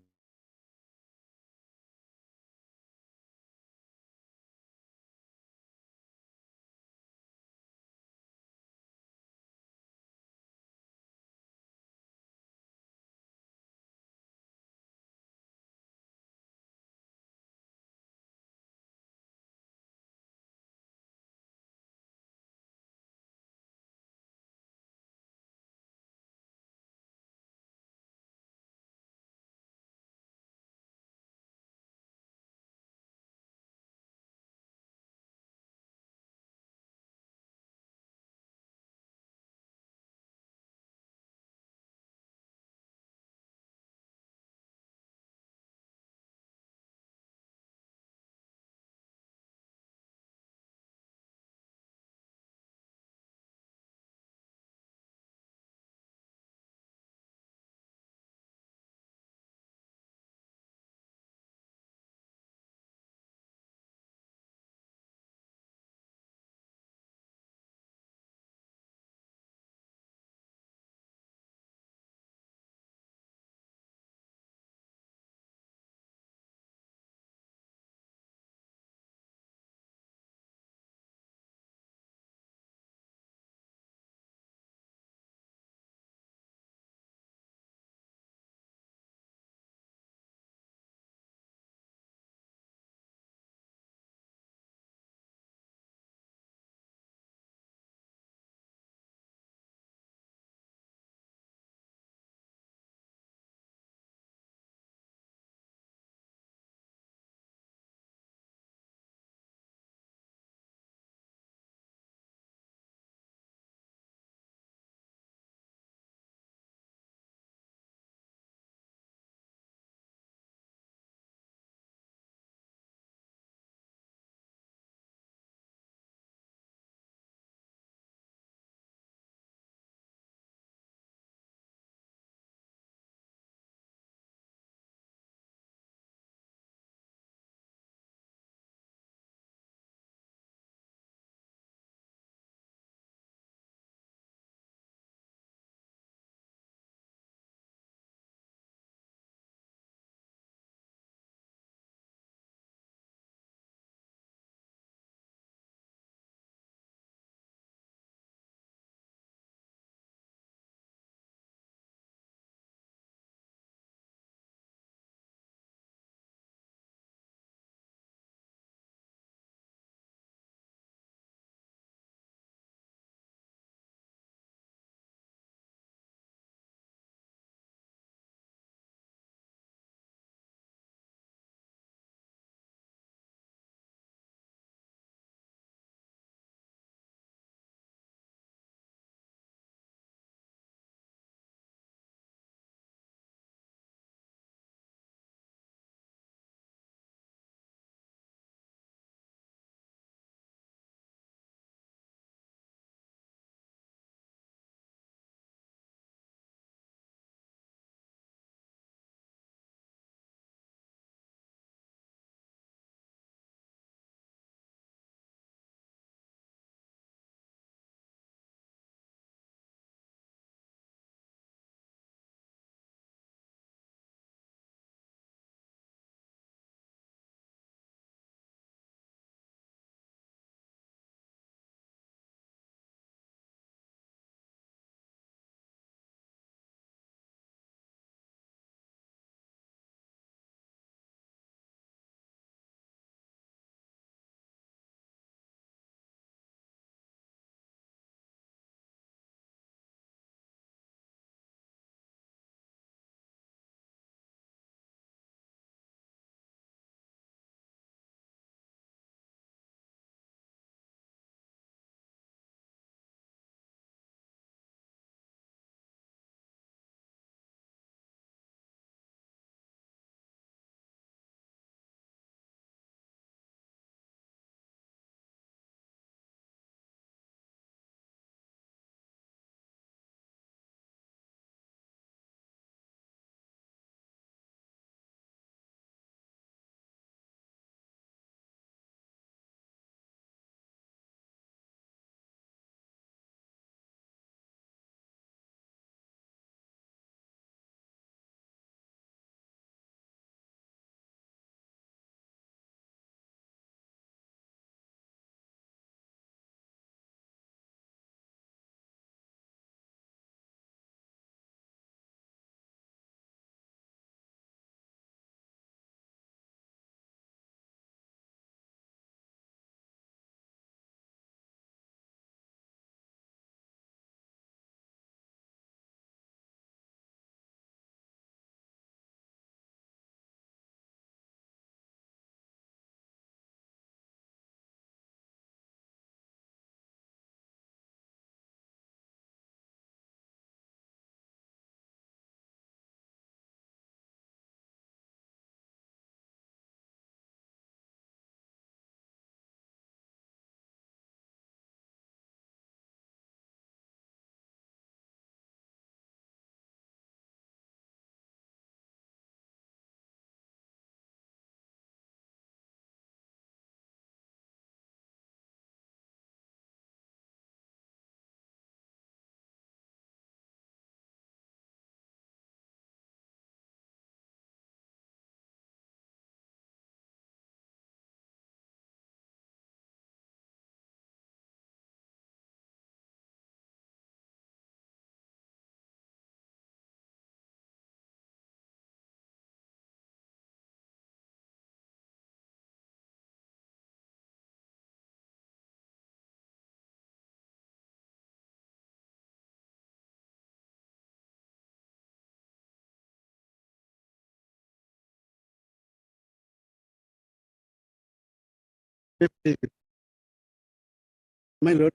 My lord.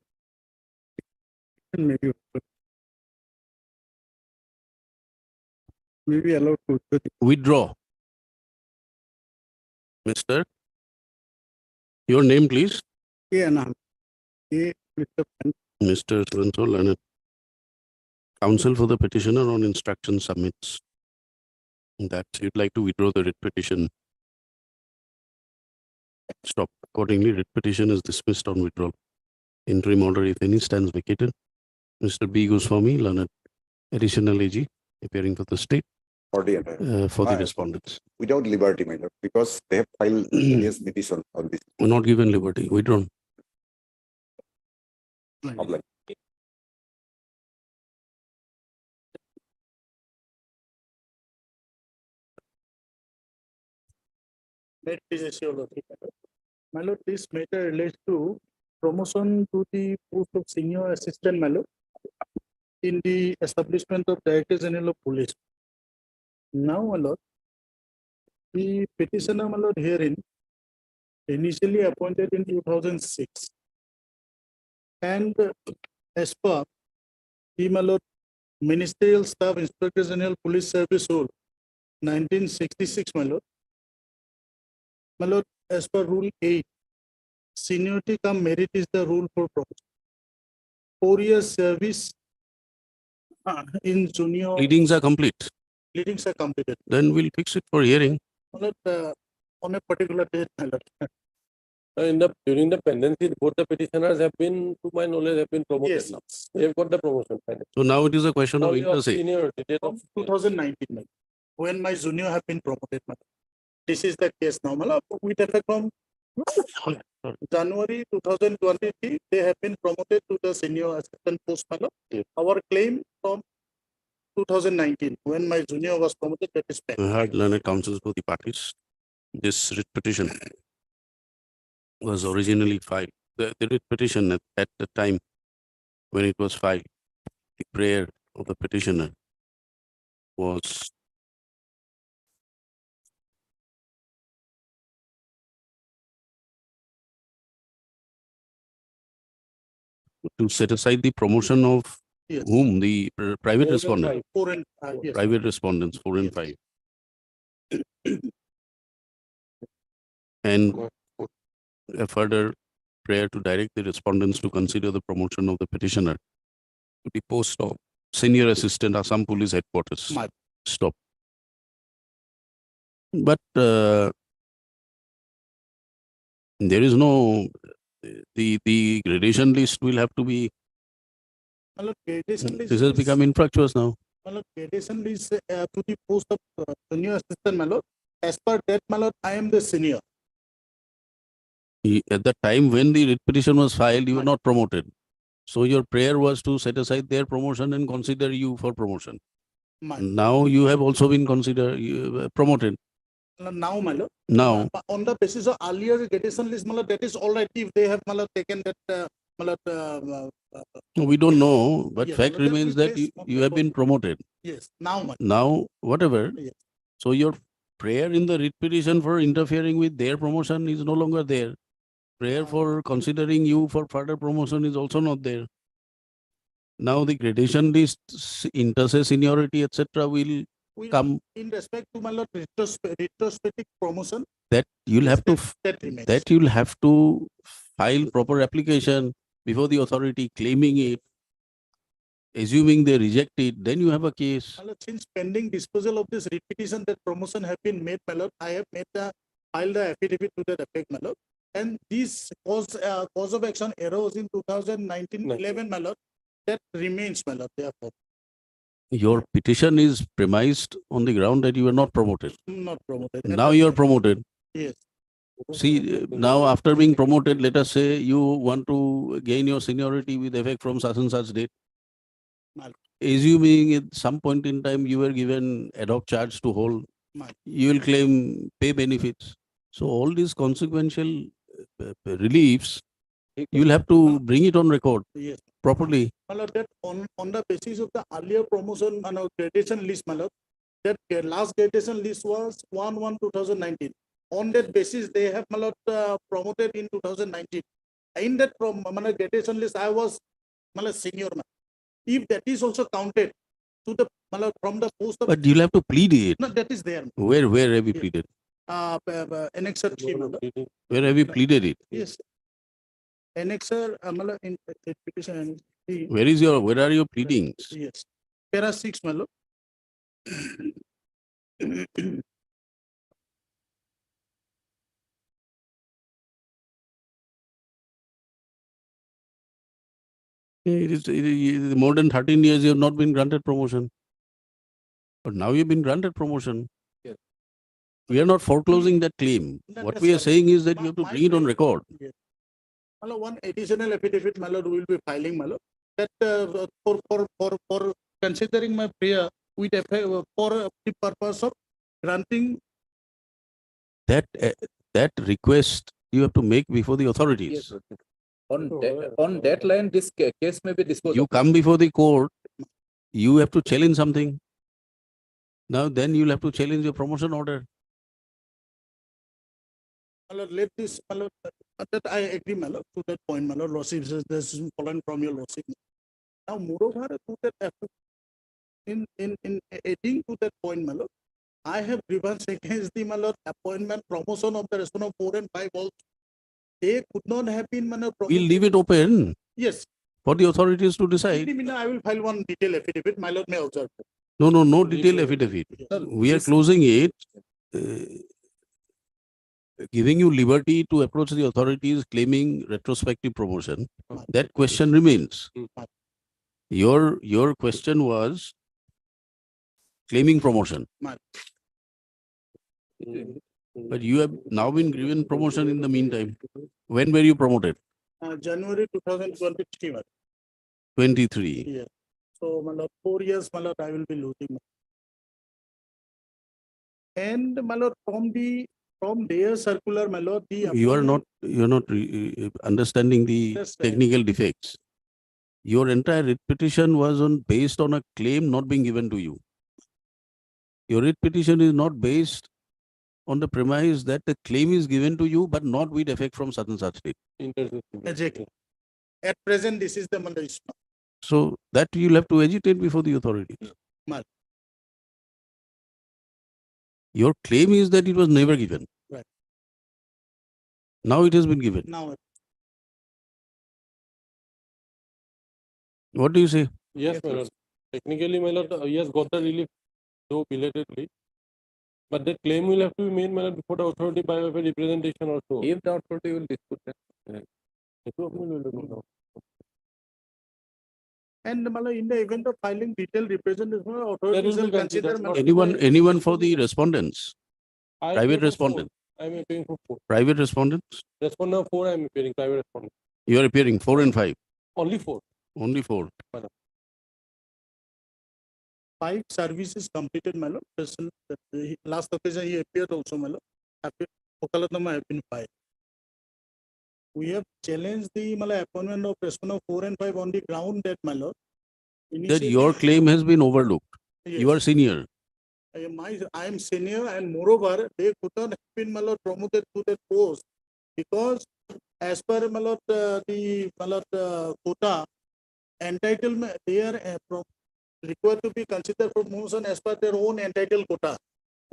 Maybe. Maybe allowed to. Withdraw. Mister, your name, please. Yeah, no. Yeah, Mr. So-and-so Leonard. Counsel for the petitioner on instruction submits that you'd like to withdraw the writ petition. Stop. Accordingly, writ petition is dismissed on withdrawal. Interim order, if any, stands vacated. Mr. B. Goswami, Leonard, additional AG, appearing for the state, For the, for the Aye. respondents. without liberty, my lord, because they have filed yes petition on this Not given liberty, withdrawn. problem. Let this issue of the my lord, this matter relates to promotion to the post of senior assistant, my lord, in the establishment of Director General of Police. Now, my lord, the petitioner, my lord, herein initially appointed in 2006. And as per the, my lord, Ministerial Staff Inspector General Police Service Rule 1966, my lord. My lord, as per Rule 8, seniority cum merit is the rule for promotion. 4 years service in junior Pleadings are complete. pleadings are completed. Then we'll fix it for hearing. My lord, on a particular date, my lord. During the pendency, both the petitioners have been, to my knowledge, have been promoted Yes, now. They have got the promotion. Finally. So now it is a question of Only of interstate. seniority, date of 2019, my lord, when my junior have been promoted, my lord. This is the case now, my lord, with effect from January 2023, they have been promoted to the senior assistant post, my lord. Yes. Our claim from 2019, when my junior was promoted, that is I pending. heard learned counsels for the parties. This writ petition was originally filed. The writ petition at the time when it was filed, the prayer of the petitioner was to set aside the promotion of Yes. whom? The private 4 and respondent, 5. 4 and yes. private respondents, 4 and Yes. 5. And a further prayer to direct the respondents to consider the promotion of the petitioner to the post of senior assistant Assam Police Headquarters. My- Stop. But there is no, the gradation list will have to be, My lord, gradation list this has is- become infructuous now. my lord, gradation list to the post of senior assistant, my lord. As per that, my lord, I am the senior. At the time when the writ petition was filed, you were Right. not promoted. So your prayer was to set aside their promotion and consider you for promotion. My, Now you have also been promoted. now, my lord. Now, But on the basis of earlier gradation list, my lord, that is all right if they have, my lord, taken that, my lord, we don't know, but Yes, fact but that remains we that place you have been promoted. yes, now, my Now, whatever. Yes. So your prayer in the writ petition for interfering with their promotion is no longer there. Prayer for considering you for further promotion is also not there. Now the gradation list, inter-se seniority, etc. will we, come, in respect to, my lord, retrospective promotion, that you'll have to, that remains. that you'll have to file proper application before the authority claiming it, assuming they reject it, then you have a case. My lord, since pending disposal of this repetition that promotion have been made, my lord, I have made filed the affidavit to that effect, my lord. And this cause of action arose in 2019-11, my lord. That remains, my lord, therefore, Your petition is premised on the ground that you were not promoted. not promoted. At Now that you are time. promoted. Yes, See, now after being promoted, let us say you want to gain your seniority with effect from such and such date. Mal. Assuming at some point in time you were given ad hoc charge to hold, Mal. you will claim pay benefits. So all these consequential reliefs, you will have to bring it on record yes. properly. My lord, that on the basis of the earlier promotion and gradation list, my lord, that last gradation list was 1/1/2019. on that basis, they have my lord, promoted in 2019. In that graduation list, I was my lord, senior man. If that is also counted to the my lord, from the post of, But you'll have to plead it. no, that is there. Where have you Yeah. pleaded? Annexer 3, my lord. Where have you pleaded it? Yes. Annexer, my lord, in petition. Where are your pleadings? Yes. Para 6, my lord. It is more than 13 years you have not been granted promotion. But now you've been granted promotion. Yes. We are not foreclosing that claim. No, What that's we are right. saying is that you have to My bring it on claim- record. Yes. My lord, one additional affidavit, my lord, will be filing, my lord, that for considering my prayer with for the purpose of granting. That request you have to make before the authorities. Yes, Lordship. On that line, this case may be disposed You of. come before the court, you have to challenge something. Now then you'll have to challenge your promotion order. My lord, let this, my lord, that I agree, my lord, to that point, my lord, lordship says this is following from your lordship. Now, moreover, to that effect, in adding to that point, my lord, I have grievance against the, my lord, appointment, promotion of the rest of 4 and 5 also. They could not have been, my lord, We'll promoted. leave it open Yes. for the authorities to decide. I will file one detailed affidavit, my lord may observe. No detailed affidavit. We are closing it, giving you liberty to approach the authorities claiming retrospective promotion. That question remains. Your question was claiming promotion, but you have now been given promotion in the meantime. When were you promoted? January 2023, my lord. 23. Yeah. So, my lord, 4 years, my lord, I will be losing. And, my lord, from their circular, my lord, the. You're not understanding the That's right. technical defects. Your entire writ petition was based on a claim not being given to you. Your writ petition is not based on the premise that the claim is given to you, but not with effect from such and such date. Exactly. At present, this is the my lord, issue. So that you'll have to agitate before the authorities. Mal. Your claim is that it was never given. Right. Now it has been given. Now, What do you say? Yes, my lord. Technically, my lord, he has got the relief, though belatedly. But that claim will have to be made, my lord, before the authority by way of a representation or so. If the authority will dispute that. and my lord, in the event of filing detailed representation, authorities be will consider. considered. my lord, Anyone for the respondents? I Private appear for respondent. 4. I am appearing for 4. Private respondents? Respondent 4, I am appearing, private respondent. You are appearing 4 and 5. Only 4. Only 4. 5 services completed, my lord. Last occasion he appeared also, my lord. Okalatnama have been filed. We have challenged the my lord, appointment of respondent 4 and 5 on the ground that, my lord. That your claim has been overlooked. You are Yes. senior. I am senior, and moreover, they could not have been, my lord, promoted to that post because as per, my lord, the my lord, quota entitlement, they are required to be considered for promotion as per their own entitled quota.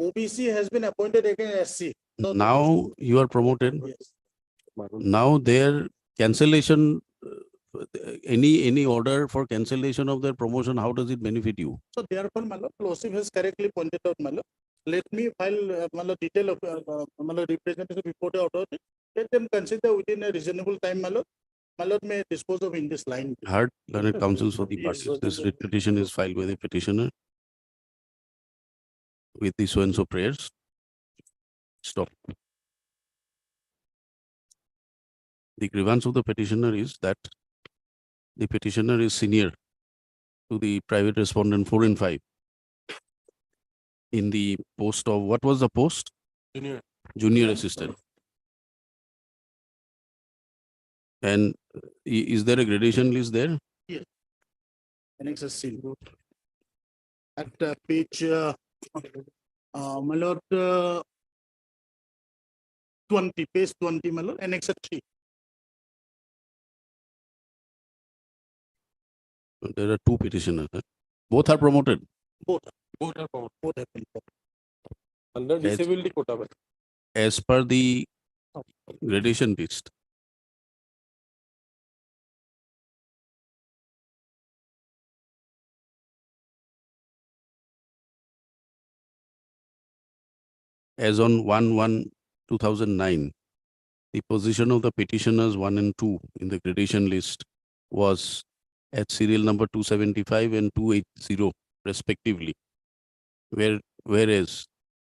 OBC has been appointed against SC. So Now you are promoted. yes. Now their cancellation, any order for cancellation of their promotion, how does it benefit you? So therefore, my lord, Losif has correctly pointed out, my lord. Let me file, my lord, detail of, my lord, representation before the authority. Let them consider within a reasonable time, my lord. My lord may dispose of in this line. Heard learned counsels for the Yes. parties. This writ petition is filed by the petitioner with the so and so prayers. Stop. The grievance of the petitioner is that the petitioner is senior to the private respondent 4 and 5 in the post of, what was the post? Junior. Junior assistant. And is there a gradation list there? Annexes C. At page, my lord, 20, page 20, my lord, Annex 3. There are two petitioners. Both are promoted. Both Both are promoted have been promoted. under Yes. disability quota. But As per the gradation list. As on 1/1/2009, the position of the petitioners 1 and 2 in the gradation list was at serial number 275 and 280 respectively. Whereas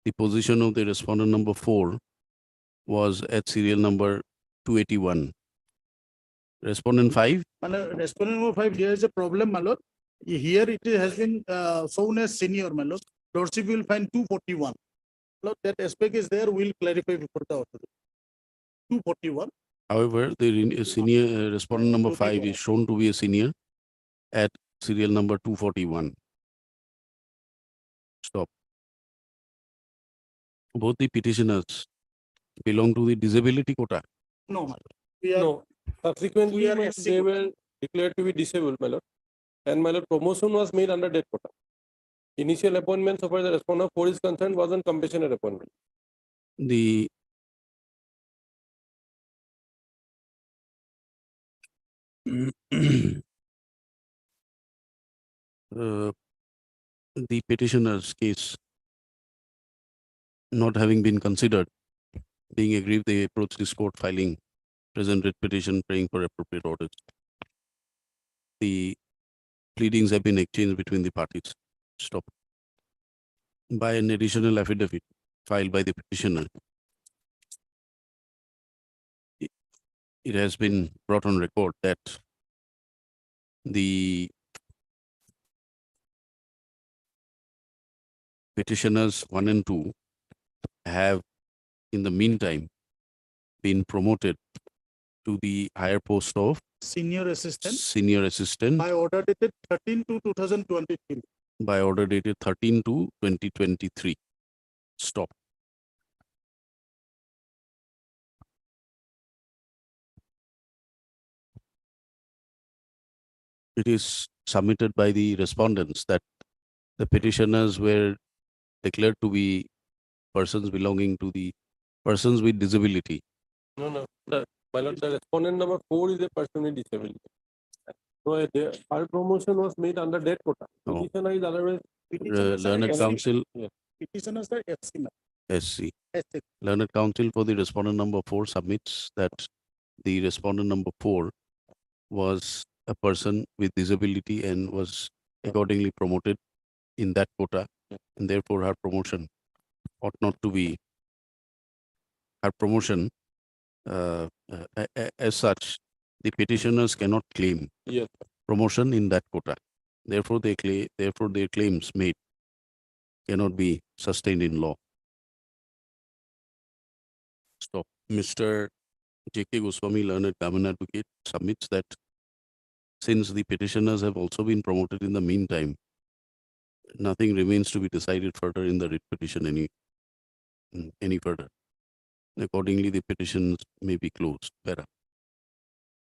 the position of the respondent number 4 was at serial number 281. Respondent 5, My lord, respondent number 5, there is a problem, my lord. Here it has been shown as senior, my lord. Lordship will find 241. Lord, that aspect is there, we'll clarify before the authority. 241. however, the senior respondent number 5 is 241. shown to be a senior at serial number 241. Stop. Both the petitioners belong to the disability quota. No, my lord. We are, no, subsequently we are my lord, SC they quota. were declared to be disabled, my lord. And my lord, promotion was made under that quota. Initial appointment, so far as the respondent 4 is concerned, was on compassionate appointment. The the petitioner's case not having been considered, being aggrieved, they approached this court filing present writ petition praying for appropriate orders. The pleadings have been exchanged between the parties. Stop. By an additional affidavit filed by the petitioner, it has been brought on record that the petitioners 1 and 2 have in the meantime been promoted to the higher post of Senior assistant senior assistant by order dated 13/2/2023. by order dated 13/2/2023. Stop. It is submitted by the respondents that the petitioners were declared to be persons belonging to the persons with disability. No, my lord, the respondent number 4 is a person with disability. So our promotion was made under that quota. No. Petitioner is otherwise. Petitioners are Learned SC. Counsel Petitioners are SC, my SC. lord. SC. Learned Counsel for the respondent number 4 submits that the respondent number 4 was a person with disability and was accordingly promoted in that quota, and therefore her promotion ought not to be, her promotion as such, the petitioners cannot claim Yes. promotion in that quota. Therefore, their claims made cannot be sustained in law. Stop. Mr. J.K. Goswami, learned government advocate, submits that since the petitioners have also been promoted in the meantime, nothing remains to be decided further in the writ petition any further. Accordingly, the petitions may be closed. Para.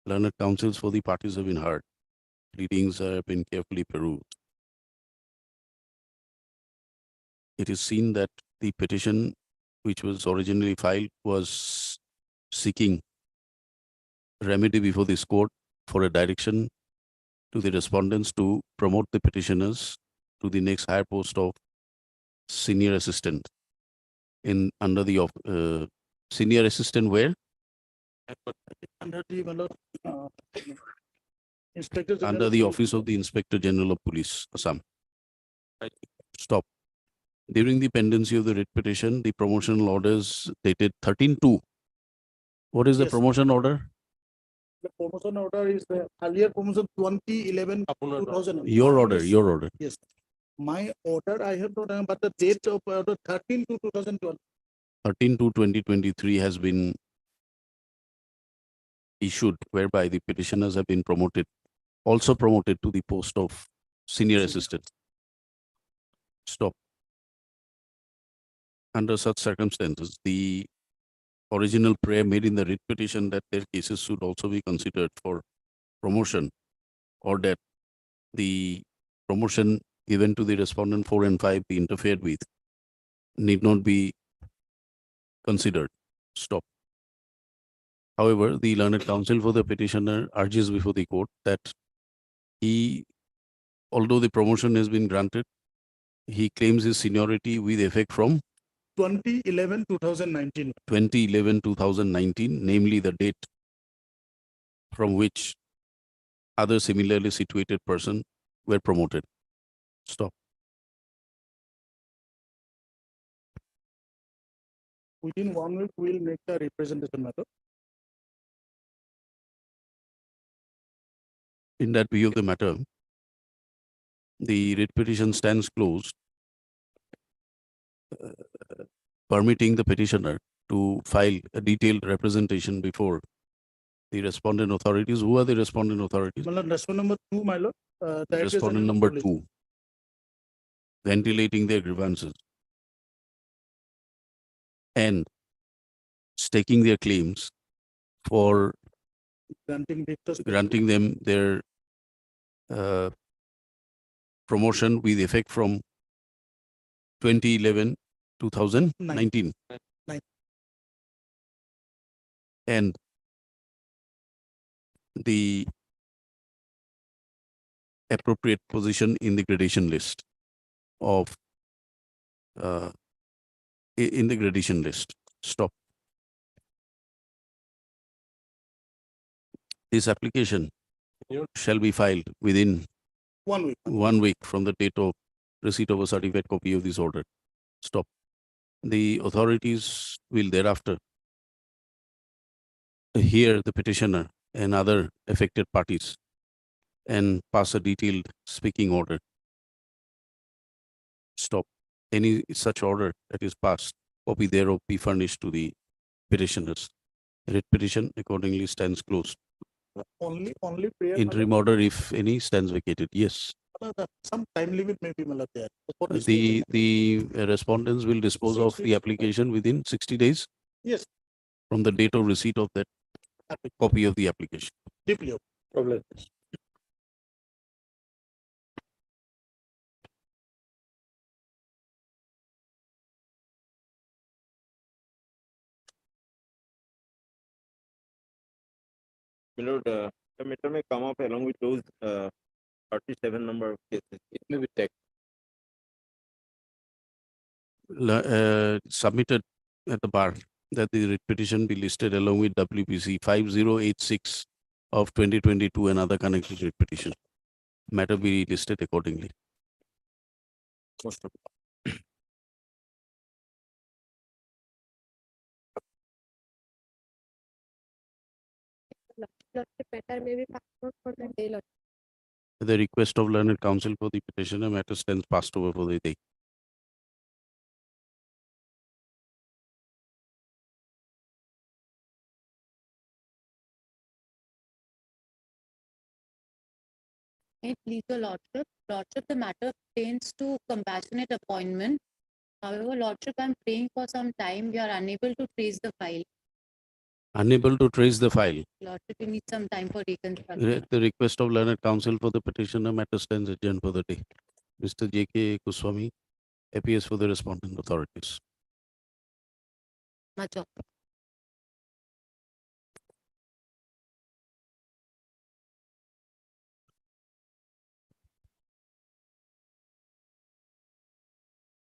Learned counsels for the parties have been heard. Pleadings have been carefully perused. It is seen that the petition which was originally filed was seeking remedy before this court for a direction to the respondents to promote the petitioners to the next higher post of senior assistant in under the senior assistant where? Under the, my lord, Inspector General. Under the office of the Inspector General of Police, Assam. Stop. During the pendency of the writ petition, the promotional orders dated 13/2. What is the Yes. promotion order? The promotion order is the earlier promotion 2011/2000. Your order. Yes. My order, I have not, but the date of order 13/2/2012. 13/2/2023 has been issued whereby the petitioners have been also promoted to the post of senior assistant. Stop. Under such circumstances, the original prayer made in the writ petition that their cases should also be considered for promotion, or that the promotion given to the respondent 4 and 5 be interfered with, need not be considered. Stop. However, the learned counsel for the petitioner urges before the court that although the promotion has been granted, he claims his seniority with effect from 2011-2019. 2011-2019, namely the date from which other similarly situated person were promoted. Stop. Within 1 week, we'll make the representation matter. In that view of the matter, the writ petition stands closed, permitting the petitioner to file a detailed representation before the respondent authorities. Who are the respondent authorities? My lord, respondent number 2, my lord. That is Respondent number police. 2, ventilating their grievances and staking their claims for granting them their promotion with effect from 2011-2019. Nine. And the appropriate position in the gradation list of in the gradation list. Stop. This application shall be filed within 1 week. 1 week from the date of receipt of a certified copy of this order. Stop. The authorities will thereafter hear the petitioner and other affected parties and pass a detailed speaking order. Stop. Any such order that is passed, copy thereof be furnished to the petitioners. Writ petition accordingly stands closed. Only prayer. Interim order, if any, stands vacated. Yes. Some time limit may be my lord, there. For this- The respondents will dispose of the application within 60 days Yes, from the date of receipt of that copy of the application. deeply. Problem. My lord, the matter may come up along with those 37 number of cases. It may be taken. Submitted at the bar that the writ petition be listed along with WPC 5086 of 2022 and other connected writ petition. Matter be listed accordingly. Most of Matter may be passed out for the day, Lordship. The request of learned counsel for the petitioner, matter stands passed over for the day. Please, your lordship, the matter pertains to compassionate appointment. However, lordship, I'm praying for some time. We are unable to trace the file. Unable to trace the file. Lordship, we need some time for reconstruction. The request of learned counsel for the petitioner, matter stands adjourned for the day. Mr. J.K. Kuswami appears for the respondent authorities. Much of.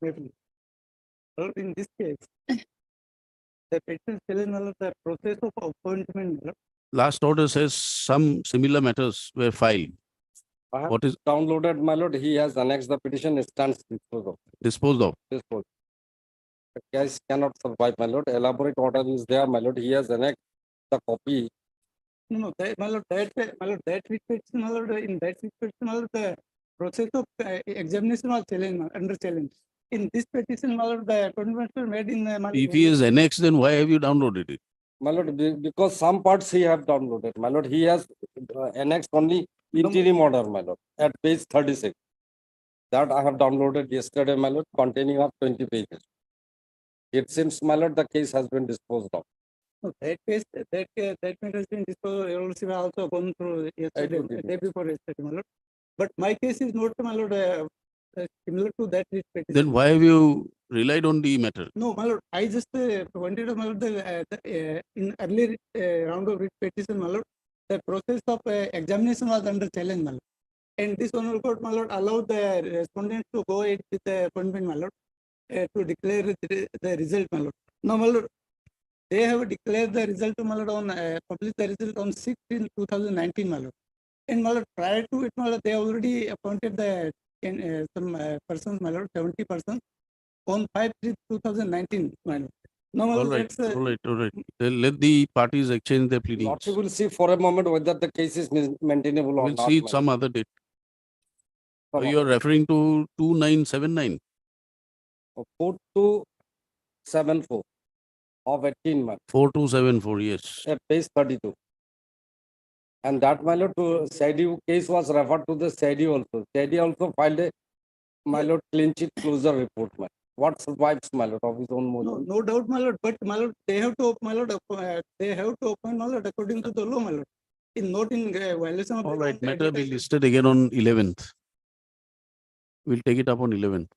Maybe. Well, in this case, the petition telling the process of appointment. Last order says some similar matters were filed. I have What is downloaded, my lord, he has annexed the petition, it stands disposed of. disposed of? Disposed. The case cannot survive, my lord, elaborate order is there, my lord, he has annexed the copy. No, that, my lord, that writ petition, my lord, in that writ petition, my lord, the process of examination was challenge, under challenge. In this petition, my lord, the appointments were made in the. If he is annexed, then why have you downloaded it? My lord, because some parts he have downloaded, my lord, he has annexed only interim order, my lord, at page 36. That I have downloaded yesterday, my lord, containing of 20 pages. It seems, my lord, the case has been disposed of. That case, that matter has been disposed, your lordship has also gone through yesterday, would be day before yesterday, my lord. But my case is not, my lord, similar to that writ petition. Then why have you relied on the matter? No, my lord, I just wanted to, my lord, in earlier round of writ petition, my lord, the process of examination was under challenge, my lord. And this honorable court, my lord, allowed the respondents to go ahead with the appointment, my lord, to declare the result, my lord. Now, my lord, they have declared the result, my lord, on published the result on 6th in 2019, my lord. And my lord, prior to it, my lord, they already appointed the some persons, my lord, 70 persons on 5/3/2019, my lord. Now, my All lord, right, that's, all right, all right. Then let the parties exchange their pleadings. Lordship will see for a moment whether the case is maintainable or We'll not. see my some other date. lord. Or you are referring to 2979. 4274 of 18 months 4274, yes. at page 32. And that, my lord, to SID case was referred to the SID also. SID also filed a, my lord, clean sheet closure report. What survives, my lord, of his own no, motion? no doubt, my lord, but my lord, they have to, my lord, they have to appoint, my lord, according to the law, my lord. In not in violation of All the right, law. matter be listed again on 11th. We'll take it up on 11th.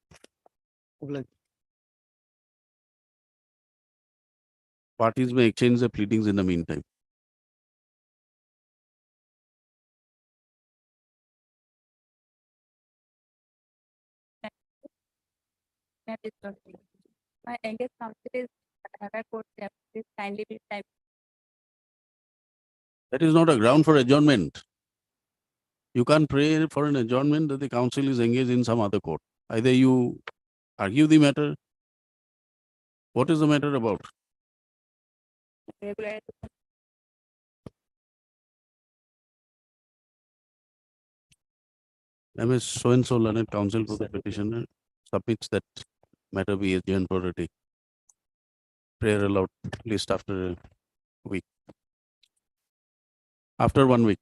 Parties may exchange their pleadings in the meantime. My youngest counsel is Dhaka Court, please kindly be time. That is not a ground for adjournment. You can't pray for an adjournment that the council is engaged in some other court. Either you argue the matter. What is the matter about? Regular. MS so-and-so learned counsel for the petitioner submits that matter be adjourned for a day. Prayer allowed, at least after a week. After 1 week.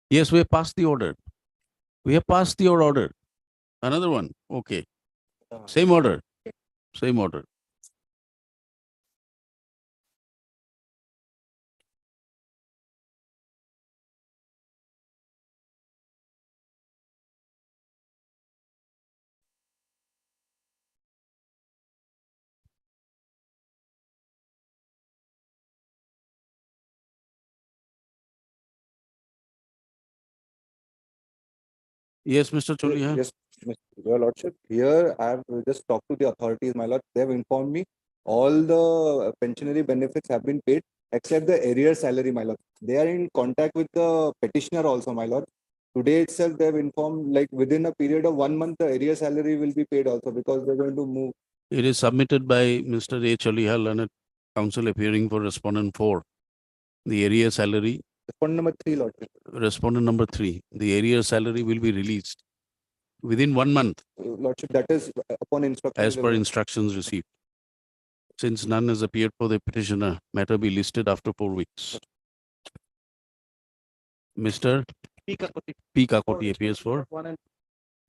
Yes, we have passed the order. We have passed your order. Another one. Okay. Same order. Same order. Yes, Mr. Cholia. Yes, your lordship, here I have just talked to the authorities, my lord. They have informed me all the pensionary benefits have been paid except the arrear salary, my lord. They are in contact with the petitioner also, my lord. Today itself, they have informed like within a period of 1 month, the arrear salary will be paid also because they're going to move. It is submitted by Mr. A. Choliha, learned counsel appearing for respondent 4. The area salary, Respondent number 3, lordship. respondent number 3, the area salary will be released within 1 month Lordship, that is upon instruction. as per instructions received. Since none has appeared for the petitioner, matter be listed after 4 weeks. Mr. P. Kakoti appears for respondent,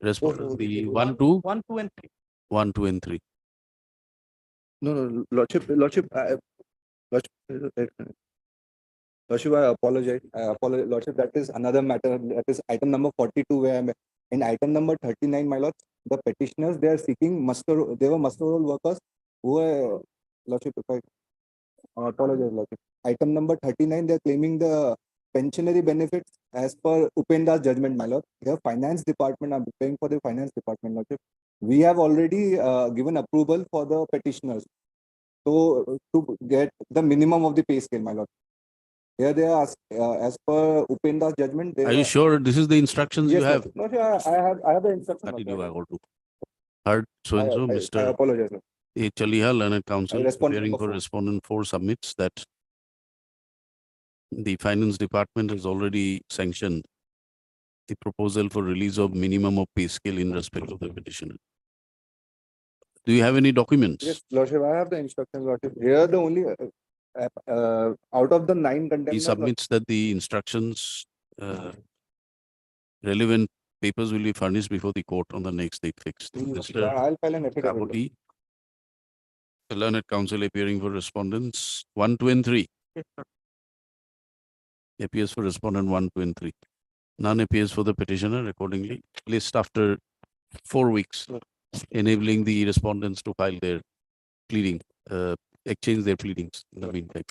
the 1, 2, 1, 2, and 3. 1, 2, and 3. No, lordship, lordship, lordship, I apologize. Lordship, that is another matter. That is item number 42 where I'm in item number 39, my lord. The petitioners, they are seeking muster, they were muster roll workers who were, lordship, if I apologize, lordship. Item number 39, they are claiming the pensionary benefits as per Upenda's judgment, my lord. Here, finance department, I'm paying for the finance department, lordship. We have already given approval for the petitioners. So to get the minimum of the pay scale, my lord. Here they are as per Upenda's judgment. They Are you sure this is the instructions you yes, have? no, I have the instruction. Continue, I go to. Heard so-and-so, I Mr. apologize. Sir. A. Choliha, learned counsel Respondent appearing number for 4. respondent 4 submits that the finance department has already sanctioned the proposal for release of minimum of pay scale in respect of the petitioner. Do you have any documents? Yes, lordship, I have the instructions, lordship. Here the only out of the 9 He condemned. submits that the instructions relevant papers will be furnished before the court on the next date fixed. Mr. I'll file an affidavit. Kapoti, the learned counsel appearing for respondents 1, 2, and 3. Appears for respondent 1, 2, and 3. None appears for the petitioner accordingly. List after 4 weeks, enabling the respondents to file their pleading, exchange their pleadings in the meantime.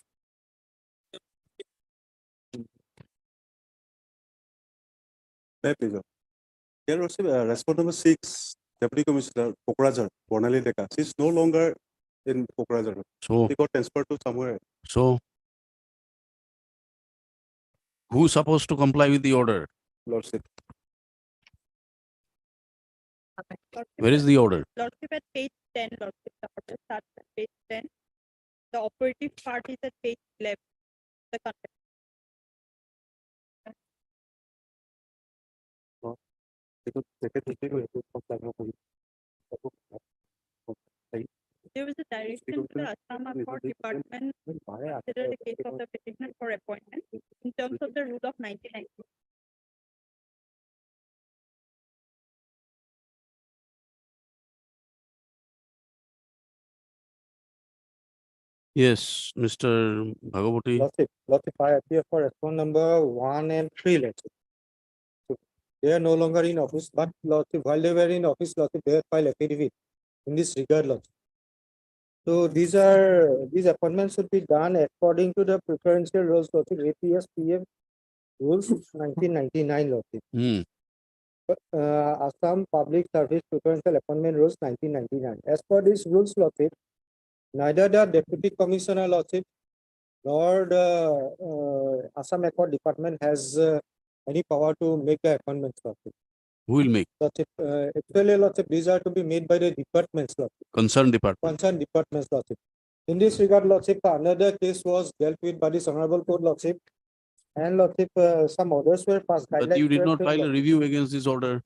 Here also, respondent number 6, Deputy Commissioner Pokrajar, Bonali Deka, she is no longer in Pokrajar. So, She got transferred to somewhere. so who's supposed to comply with the order? Lordship. Where is the order? Lordship at page 10, Lordship, the order starts at page 10. The operative part is at page 11. The context. There was a direction to the Assam Court Department to consider the case of the petitioner for appointment in terms of the rule of 1990. Yes, Mr. Bhagavati. Lordship, I appear for respondent number 1 and 3, Lordship. So they are no longer in office, but Lordship, while they were in office, Lordship, they have filed affidavit in this regard, Lordship. So these appointments should be done according to the preferential rules, Lordship, APS PM rules 1999, Lordship. Hmm. Assam Public Service Preferential Appointment Rules 1999. As per these rules, Lordship, neither the Deputy Commissioner, Lordship, nor the Assam Accord Department has any power to make the appointments, Lordship. Who will make? Lordship, actually, Lordship, these are to be made by the departments, Lordship. Concerned department. Concerned departments, Lordship. In this regard, Lordship, another case was dealt with by this Honorable Court, Lordship. And Lordship, some orders were passed. But you guidelines did were not framed, file a Lordship. review against this order.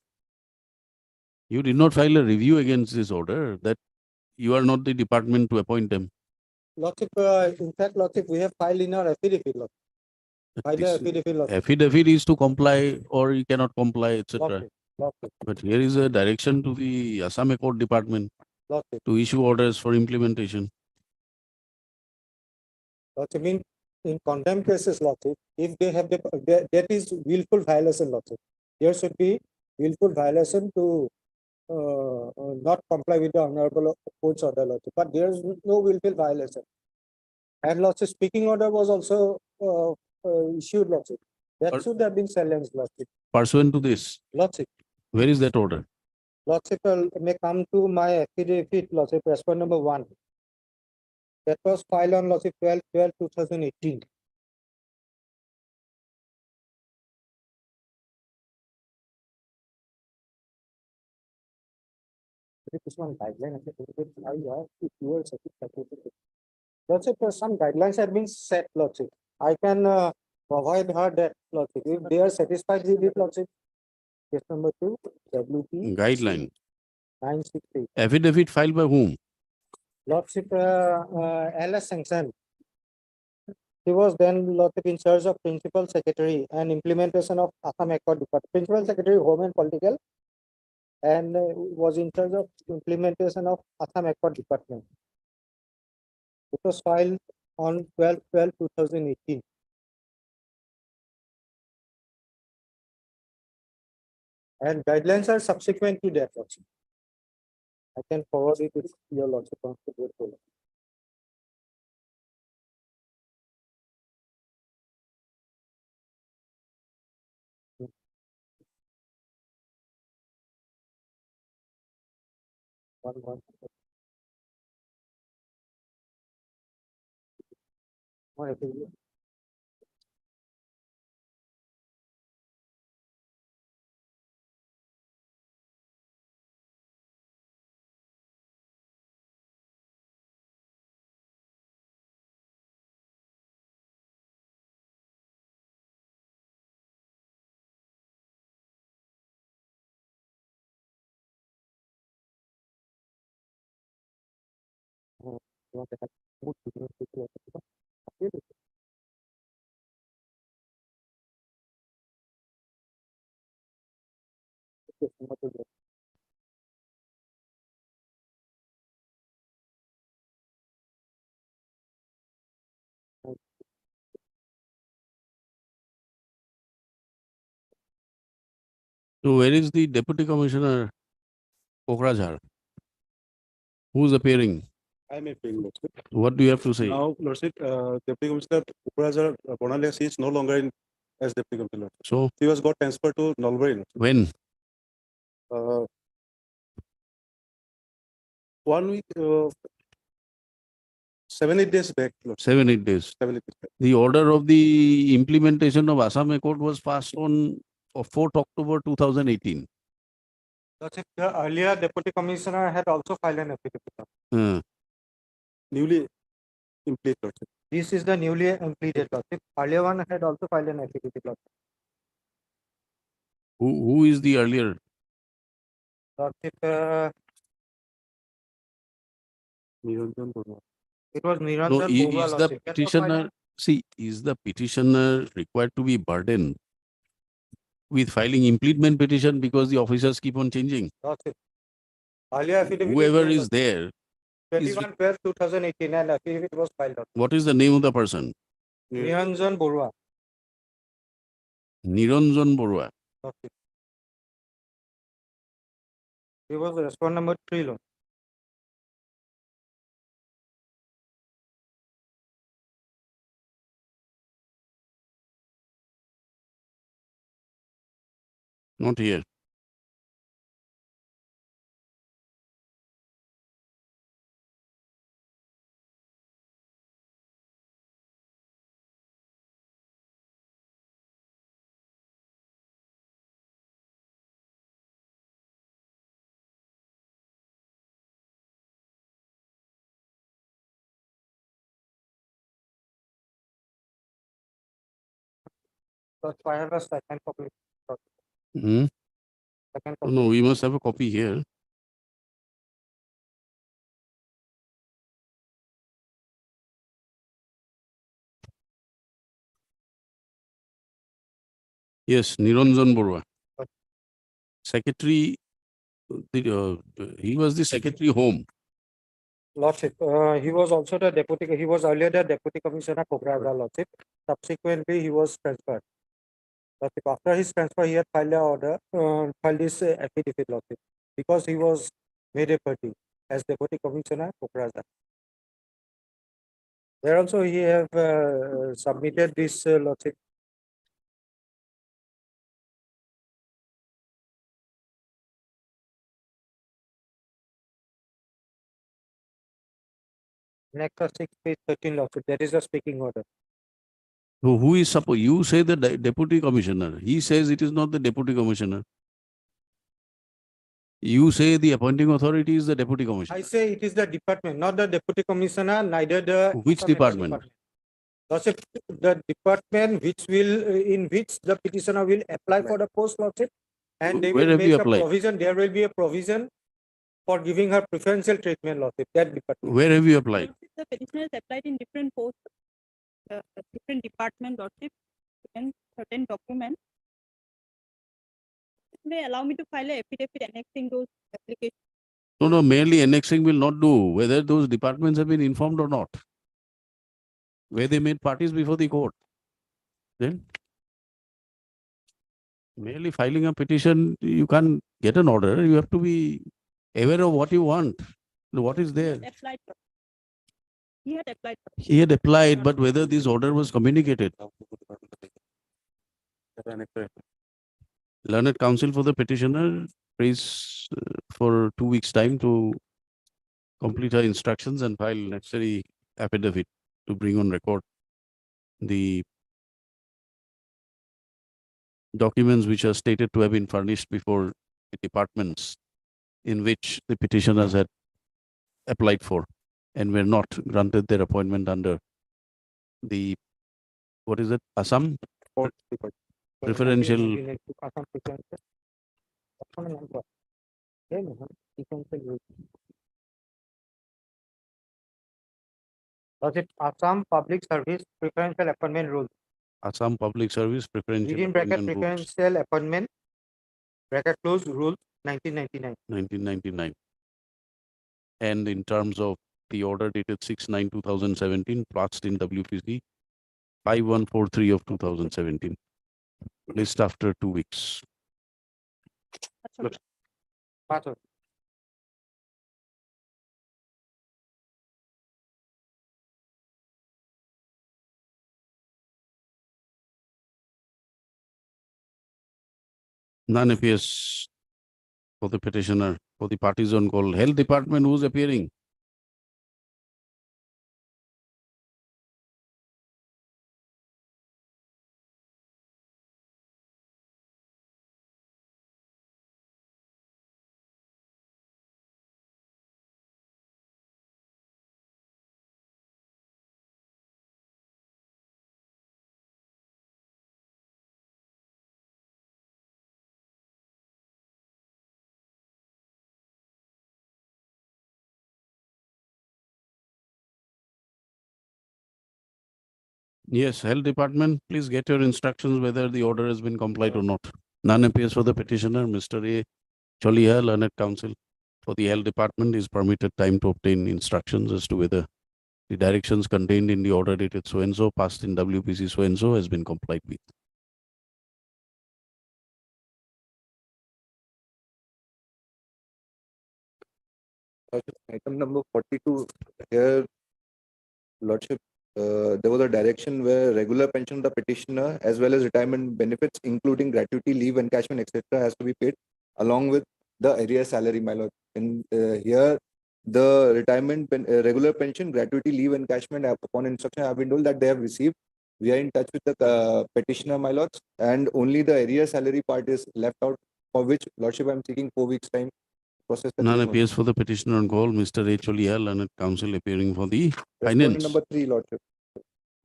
You did not file a review against this order that you are not the department to appoint them. Lordship, in fact, Lordship, we have filed in our affidavit, Lordship. Filed This the affidavit, Lordship. affidavit is to comply or you cannot comply, etc. Lordship, Lordship, But here is a direction to the Assam Accord Department Lordship. to issue orders for implementation. Lordship, in condemned cases, Lordship, if they have that is willful violation, Lordship. There should be willful violation to not comply with the Honorable Court's order, Lordship. But there is no willful violation. And Lordship, speaking order was also issued, Lordship. That should have been challenged, Lordship. Pursuant to this, Lordship. where is that order? Lordship, may come to my affidavit, Lordship, respondent number 1. That was filed on Lordship 12/12/2018. Lordship, some guidelines have been set, Lordship. I can provide her that, Lordship. If they are satisfied with it, Lordship. Case number 2, WP Guideline. 963. Affidavit filed by whom? Lordship, LS Sanction. He was then Lordship in charge of Principal Secretary and implementation of Assam Accord Department. Principal Secretary, Home and Political, and was in charge of implementation of Assam Accord Department. It was filed on 12/12/2018. And guidelines are subsequent to that, Lordship. I can forward it to your Lordship. One. So where is the Deputy Commissioner Kokrajhar? Who's appearing? I am appealing, Lordship. What do you have to say? Now, Lordship, Deputy Commissioner Kokrajhar Bonalias is no longer in as Deputy Commissioner. So He was got transferred to Nalbari. when? Uh, 1 week, 7-8 days back. Lordship. 7-8 days. 7-8 days back. The order of the implementation of Assam Accord was passed on 4th October 2018. Lordship, the earlier deputy commissioner had also filed an affidavit. Uh, Newly implemented. Lordship. This is the newly completed Lordship. Earlier one had also filed an affidavit. Lordship. who is the earlier? Lordship, Niranjan Burma. it was No, Niranjan is Borua, the Lordship. petitioner, see, is the petitioner required to be burdened with filing implement petition because the officers keep on changing? Lordship. Earlier affidavit. Whoever is there, 21/12/2018 and affidavit was filed. Lordship. what is the name of the person? Niranjan Borua. Niranjan Borua. Lordship. He was respondent number 3. Lord. Not here. So I have a second copy. Hmm? Second Oh, copy. no, we must have a copy here. Yes, Niranjan Borua. Secretary, he was the Secretary Home. Lordship, he was also the deputy, he was earlier the deputy commissioner Kokrajhar, Lordship. Subsequently, he was transferred. Lordship, after his transfer, he had filed a order, filed this affidavit, Lordship, because he was made a party as deputy commissioner Kokrajhar. There also he have submitted this, Lordship. Next, 6 page 13, Lordship, that is the speaking order. So who is supposed, you say the Deputy Commissioner. He says it is not the Deputy Commissioner. You say the appointing authority is the Deputy Commissioner. I say it is the department, not the deputy commissioner, neither the. Which Assam department? Lordship, the department which will, in which the petitioner will apply for the post, Lordship. And they Where will have you make a applied? provision, there will be a provision for giving her preferential treatment, Lordship, that department. Where have you applied? The petitioner is applied in different posts, different department, Lordship, and certain documents. They allow me to file a affidavit annexing those applications. No, merely annexing will not do, whether those departments have been informed or not. Where they made parties before the court. Then merely filing a petition, you can't get an order. You have to be aware of what you want, what is there. Applied. He had applied. He had applied, but whether this order was communicated. Learned counsel for the petitioner prays for 2 weeks' time to complete her instructions and file necessary affidavit to bring on record the documents which are stated to have been furnished before the departments in which the petitioners had applied for and were not granted their appointment under the, what is it, Assam? Preferential. Lordship, Assam Public Service Preferential Appointment Rule. Assam Public Service Preferential Within bracket Appointment Rules. preferential appointment. Bracket close, rule 1999. 1999. And in terms of the order dated 6/9/2017, passed in WPC 5143 of 2017. List after 2 weeks. Pass on. None appears for the petitioner, for the parties on call. Health Department, who's appearing? Yes, Health Department, please get your instructions whether the order has been complied or not. None appears for the petitioner, Mr. A. Cholia, Learned Counsel. For the Health Department is permitted time to obtain instructions as to whether the directions contained in the order dated so-and-so, passed in WPC so-and-so has been complied with. Item number 42, here, Lordship, there was a direction where regular pension of the petitioner as well as retirement benefits, including gratuity, leave, encashment, etc., has to be paid along with the area salary, my lord. And here, the regular pension, gratuity, leave, encashment, upon instruction, I have been told that they have received. We are in touch with the petitioner, my lords, and only the area salary part is left out, for which, Lordship, I am seeking 4 weeks' time. Process the None claim. appears for the petitioner on call, Mr. A. Cholia, Learned Counsel appearing for the Respondent finance. number 3, Lordship.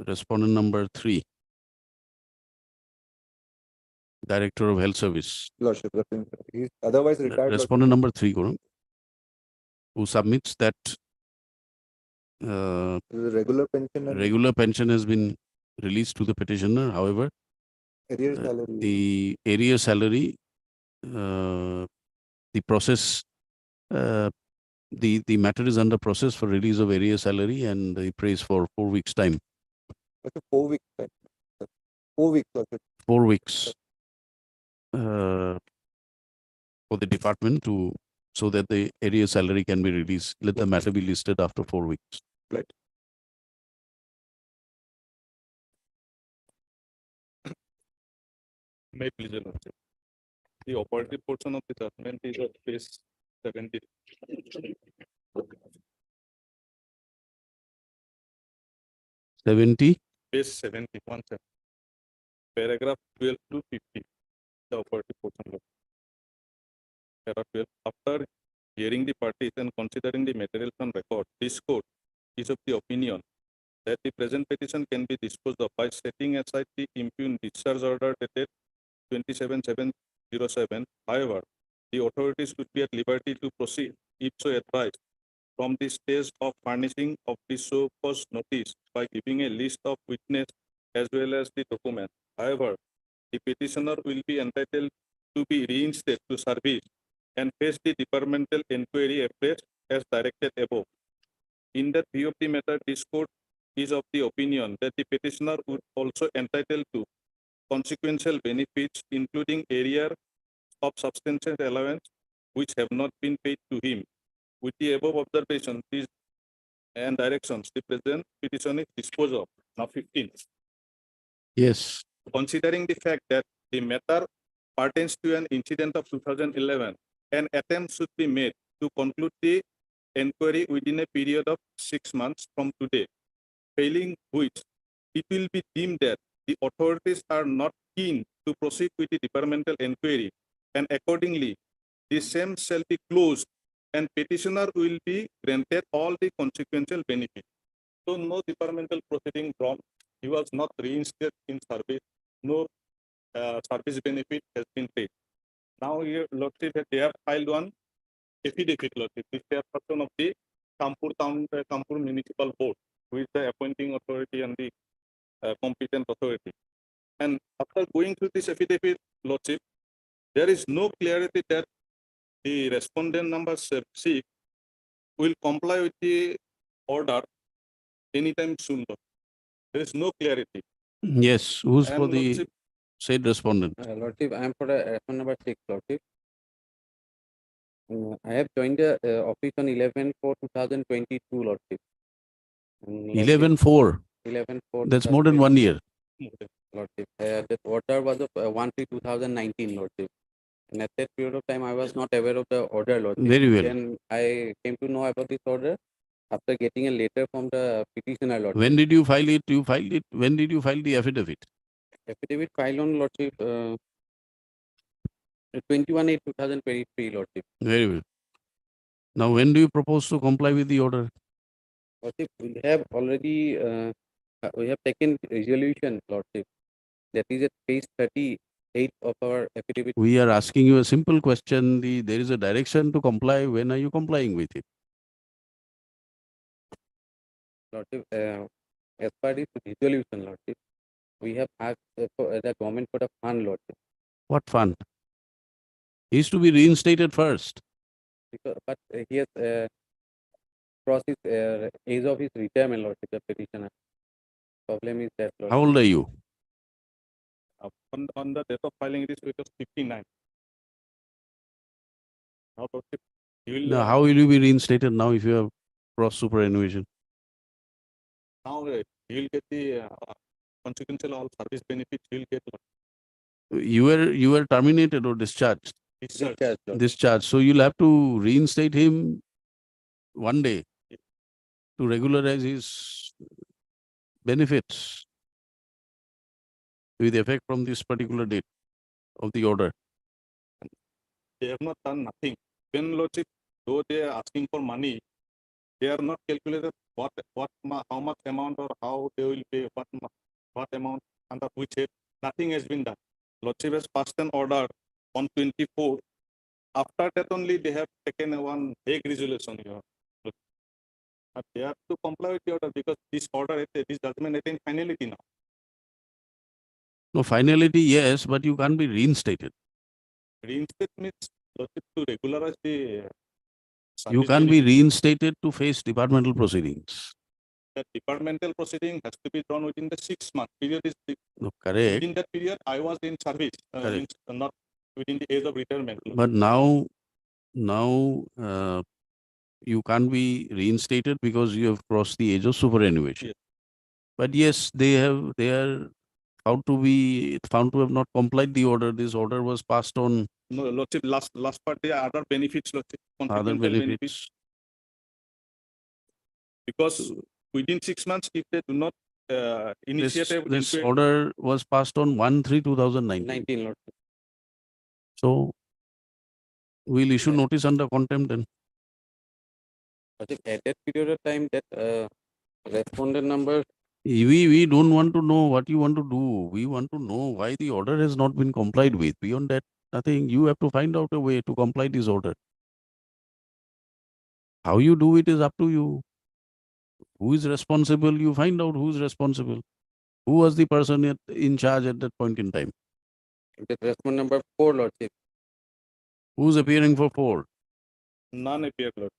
Respondent number 3. Director of Health Service. Lordship, he's otherwise retired. Respondent number 3, Guru, who submits that The regular pension and regular pension has been released to the petitioner. However, area salary. the area salary, the process, the matter is under process for release of area salary, and he prays for 4 weeks' time. Okay, 4 weeks time. 4 weeks, Lordship. 4 weeks for the department to, so that the area salary can be released. Let the matter be listed after 4 weeks. Right. May please, Your Lordship. The operative portion of the judgment is at page 70. Page 71, sir. Paragraph 12 to 50, the operative portion. Paragraph 12, after hearing the parties and considering the materials on record, this court is of the opinion that the present petition can be disposed of by setting aside the impugned discharge order dated 27/7/07. However, the authorities would be at liberty to proceed, if so advised, from the stage of furnishing of the so cause notice by giving a list of witness as well as the document. However, the petitioner will be entitled to be reinstated to service and face the departmental inquiry afresh as directed above. In that view of the matter, this court is of the opinion that the petitioner would also entitled to consequential benefits, including area of substantial allowance, which have not been paid to him. With the above observations and directions, the present petition is disposed of. Now 15. Yes. Considering the fact that the matter pertains to an incident of 2011, an attempt should be made to conclude the inquiry within a period of 6 months from today, failing which it will be deemed that the authorities are not keen to proceed with the departmental inquiry, and accordingly, the same shall be closed and petitioner will be granted all the consequential benefits. So no departmental proceeding from, he was not reinstated in service, no service benefit has been paid. Now here, Lordship, they have filed one affidavit, Lordship, the chairperson of the Kanpur Town, Kanpur Municipal Board, who is the appointing authority and the competent authority. And after going through this affidavit, Lordship, there is no clarity that the respondent number 6 will comply with the order anytime soon. Lord. There is no clarity. Yes, who's for And the Lordship, said respondent? Lordship, I am for the respondent number 6, Lordship. I have joined the office on 11/4/2022, Lordship. And Lordship, 11/4. 11/4. That's more than 1 year. Lordship. The order was of 1/3/2019, Lordship. And at that period of time, I was not aware of the order, Lordship. Very well. Then I came to know about this order after getting a letter from the petitioner, Lordship. When did you file it? You filed it. When did you file the affidavit? Affidavit filed on, Lordship, 21/8/2023, Lordship. Very well. Now, when do you propose to comply with the order? Lordship, we have already, we have taken resolution, Lordship. That is at page 38 of our affidavit. We are asking you a simple question. There is a direction to comply. When are you complying with it? Lordship, as per this resolution, Lordship, we have asked for the government for the fund, Lordship. What fund? He is to be reinstated first. Because, but he has crossed his age of his retirement, Lordship, the petitioner. Problem is that, Lordship. How old are you? on the date of filing, it was 59. Now, Lordship, you will, Now, how will you be reinstated now if you have cross superannuation? now you will get the consequential all service benefits. You will get You were terminated or discharged. discharge. Discharged. So you'll have to reinstate him one day to regularize his benefits with effect from this particular date of the order. They have not done nothing. When Lordship, though they are asking for money, they are not calculated how much amount or how they will pay, what amount under which head. Nothing has been done. Lordship has passed an order on 24. After that only they have taken one vague resolution. But they have to comply with the order because this order, this judgment attained finality now. No, finality, yes, but you can't be reinstated. Reinstate means Lordship to regularize the You service can't be benefit. reinstated to face departmental proceedings. The departmental proceeding has to be done within the 6 month period. No, correct. Within that period, I was in service, Correct. not within the age of retirement. But now you can't be reinstated because you have crossed the age of superannuation. Yes. But yes, they are found to have not complied the order. This order was passed on No, Lordship, last part, the other benefits, Lordship, other consequential benefits. because within 6 months, if they do not initiate a This inquiry- order was passed on 1/3/2019. 19, Lordship. So we'll issue notice under contempt then. Lordship, at that period of time, that respondent number, We don't want to know what you want to do. We want to know why the order has not been complied with. Beyond that, nothing. You have to find out a way to comply this order. How you do it is up to you. Who is responsible? You find out who is responsible. Who was the person in charge at that point in time? that respondent number 4, Lordship. Who's appearing for 4? none appear, Lord.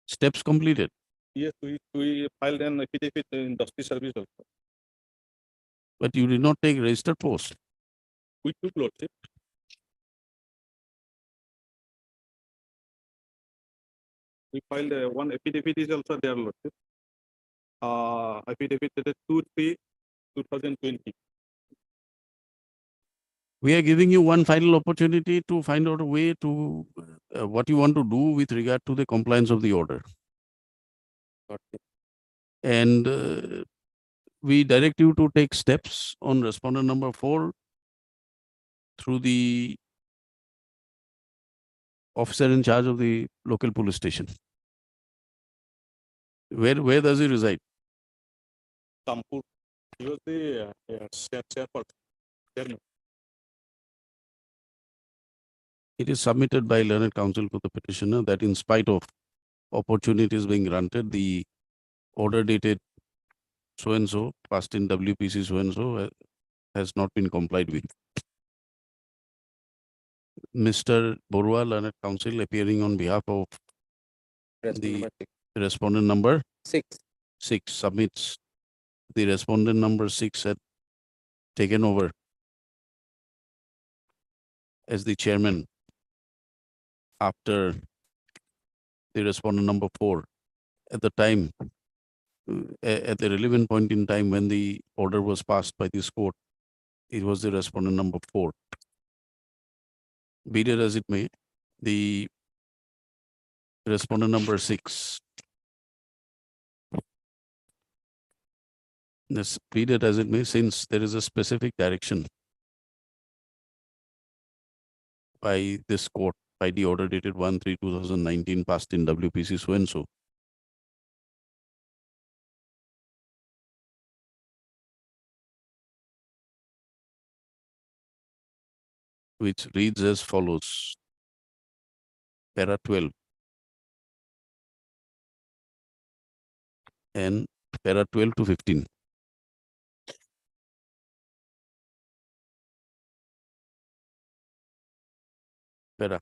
Steps completed. Yes, we filed an affidavit in Dusty Service also. But you did not take registered post. We took, Lordship. We filed one affidavit is also there, Lordship. Affidavit dated 2/3/2020. We are giving you one final opportunity to find out a way to what you want to do with regard to the compliance of the order. Lordship. And we direct you to take steps on respondent number 4 through the officer in charge of the local police station. Where does he reside? Tampur. He was the chairperson. Chairman. It is submitted by learned counsel to the petitioner that in spite of opportunities being granted, the order dated so-and-so, passed in WPC so-and-so, has not been complied with. Mr. Borua, Learned Counsel, appearing on behalf of the respondent number 6, submits the respondent number 6 had taken over as the chairman after the respondent number 4. At the time, at the relevant point in time when the order was passed by this court, it was the respondent number 4. Be it as it may, the respondent number 6. This, be it as it may, since there is a specific direction by this court, by the order dated 1/3/2019 passed in WPC so and so, which reads as follows. Para 12 and para 12 to 15. Para.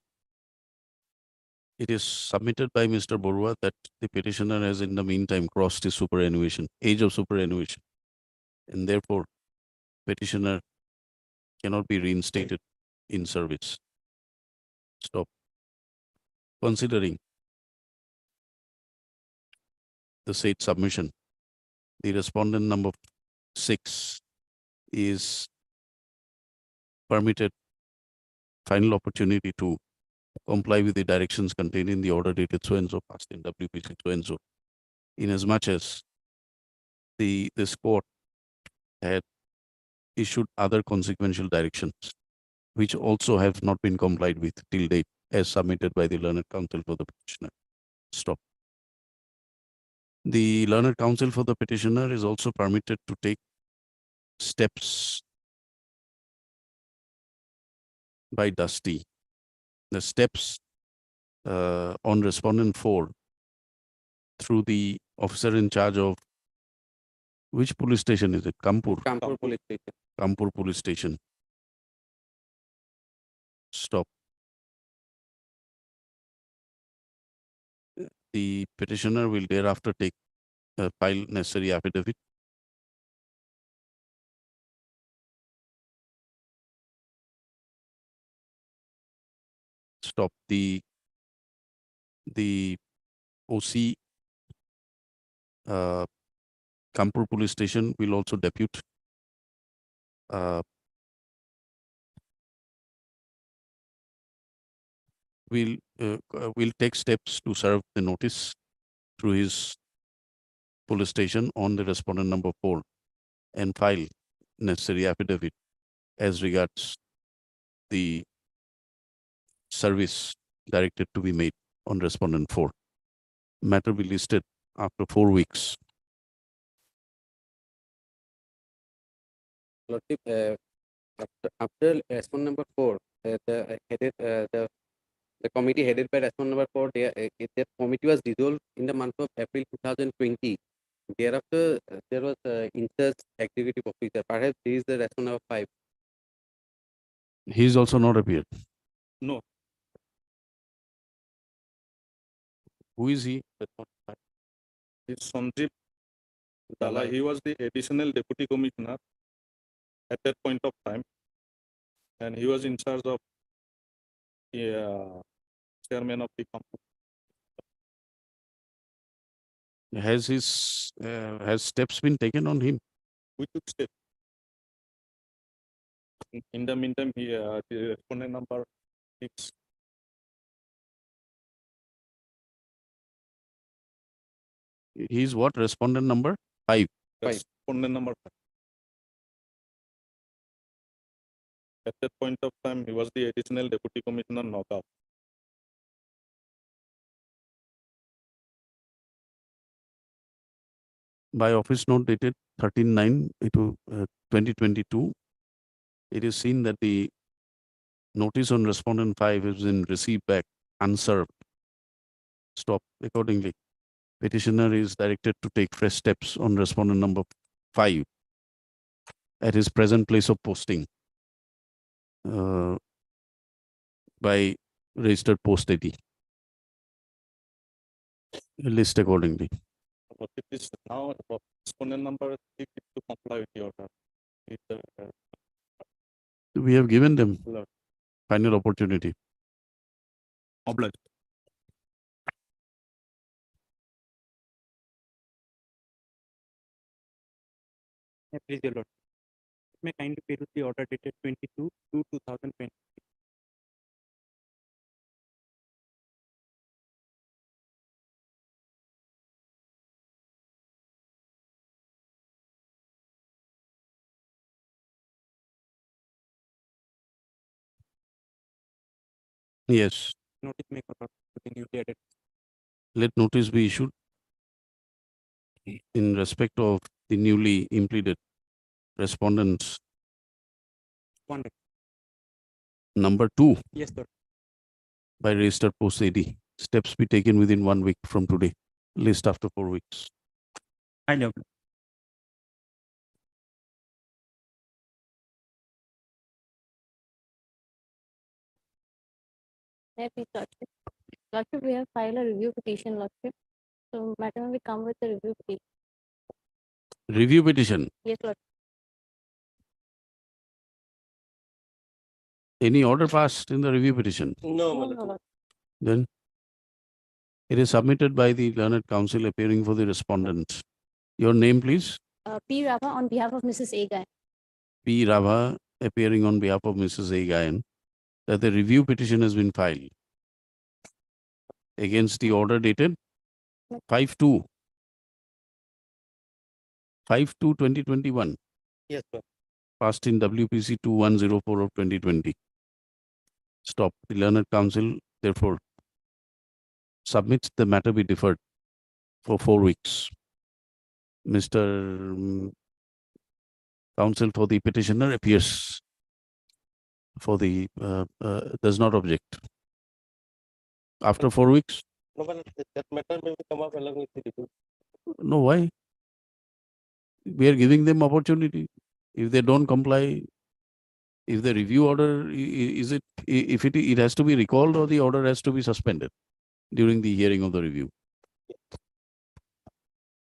It is submitted by Mr. Borua that the petitioner has in the meantime crossed his superannuation, age of superannuation, and therefore petitioner cannot be reinstated in service. Stop. Considering the said submission, the respondent number 6 is permitted final opportunity to comply with the directions contained in the order dated so and so passed in WPC so and so, inasmuch as this court had issued other consequential directions which also have not been complied with till date as submitted by the Learned Counsel for the petitioner. Stop. The Learned Counsel for the petitioner is also permitted to take steps by Dusty. The steps on respondent 4 through the officer in charge of which police station is it? Kanpur. Kanpur Police Station. Kanpur Police Station. Stop. The petitioner will thereafter take file necessary affidavit. Stop. The OC Kanpur Police Station will also depute will take steps to serve the notice through his police station on the respondent number 4 and file necessary affidavit as regards the service directed to be made on respondent 4. Matter will be listed after 4 weeks. Lordship, after respondent number 4, the committee headed by respondent number 4, that committee was dissolved in the month of April 2020. Thereafter, there was incharge executive officer. Perhaps this is the respondent number 5. He is also not appeared. No, Who is he? it's Sanjeev Dala. He was the additional deputy commissioner at that point of time. And he was in charge of the chairman of the company. Has steps been taken on him? We took steps. In the meantime, the respondent number 6. He is what? Respondent number 5. Respondent number 5. At that point of time, he was the additional deputy commissioner Nagav. By office note dated 13/9/2022, it is seen that the notice on respondent 5 has been received back unserved. Stop. Accordingly, petitioner is directed to take fresh steps on respondent number 5 at his present place of posting by registered post ID. List accordingly. But it is now the respondent number to comply with the order. With the, We have given them Lord. final opportunity. obliged. Please, your lord. May kindly peruse the order dated 22/2/2020. Yes, Notice may convert to the newly added. let notice be issued in respect of the newly implemented respondents One. number 2 Yes, sir. by registered post ID. Steps be taken within 1 week from today. List after 4 weeks. I know. Please, Lordship. Lordship, we have filed a review petition, Lordship. So, Madam, we come with the review petition. Review petition. Yes, Lord. Any order passed in the review petition? No, No, my no, lord. Lord. Then it is submitted by the learned counsel appearing for the respondent. Your name, please. P. Rava on behalf of Mrs. A. Guy. P. Rava appearing on behalf of Mrs. A. Gayan, that the review petition has been filed against the order dated 5/2. 5/2/2021, Yes, sir. passed in WPC 2104 of 2020. Stop. The learned counsel, therefore, submits the matter be deferred for 4 weeks. Mr. Counsel for the petitioner appears for the, does not object. After 4 weeks? No, but that matter may come up along with the review. No, why? We are giving them opportunity. If they don't comply, if the review order, is it, if it has to be recalled or the order has to be suspended during the hearing of the review.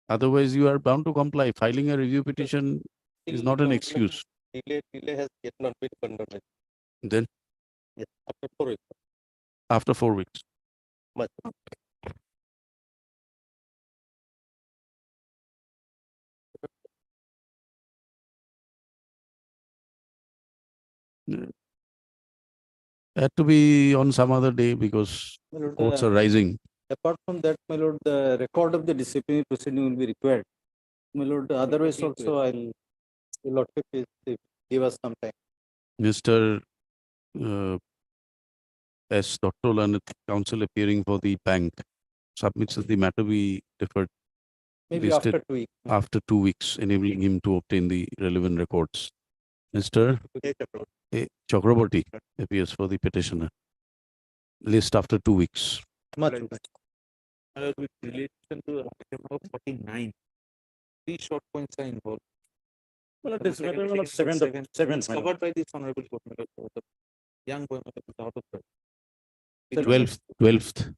Otherwise, you are bound to comply. Filing a review petition is not an excuse. Delay has yet not been conducted. Then, Yes, after 4 weeks. after 4 weeks. But Had to be on some other day because My lord, courts are rising. apart from that, my lord, the record of the disciplinary proceeding will be required. My lord, otherwise also I'll, the lordship is, give us some time. Mr. S. Dr. Lanet, counsel appearing for the bank, submits that the matter be deferred Maybe listed after 2 weeks. after 2 weeks, enabling him to obtain the relevant records. Mr. A. Chakraborty appears for the petitioner. List after 2 weeks. Much. With relation to item number 49, 3 short points are involved. Well, this matter, my lord, seven, It's covered by this honorable court, my lord, so the young boy, my lord, is out of the. 12th.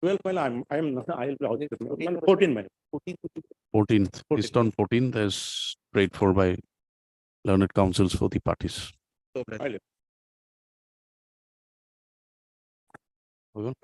12, well, I'm not, I'll be out. 14, man. 14th. List on 14th as prayed for by learned counsels for the parties. So, I'll- Hold on.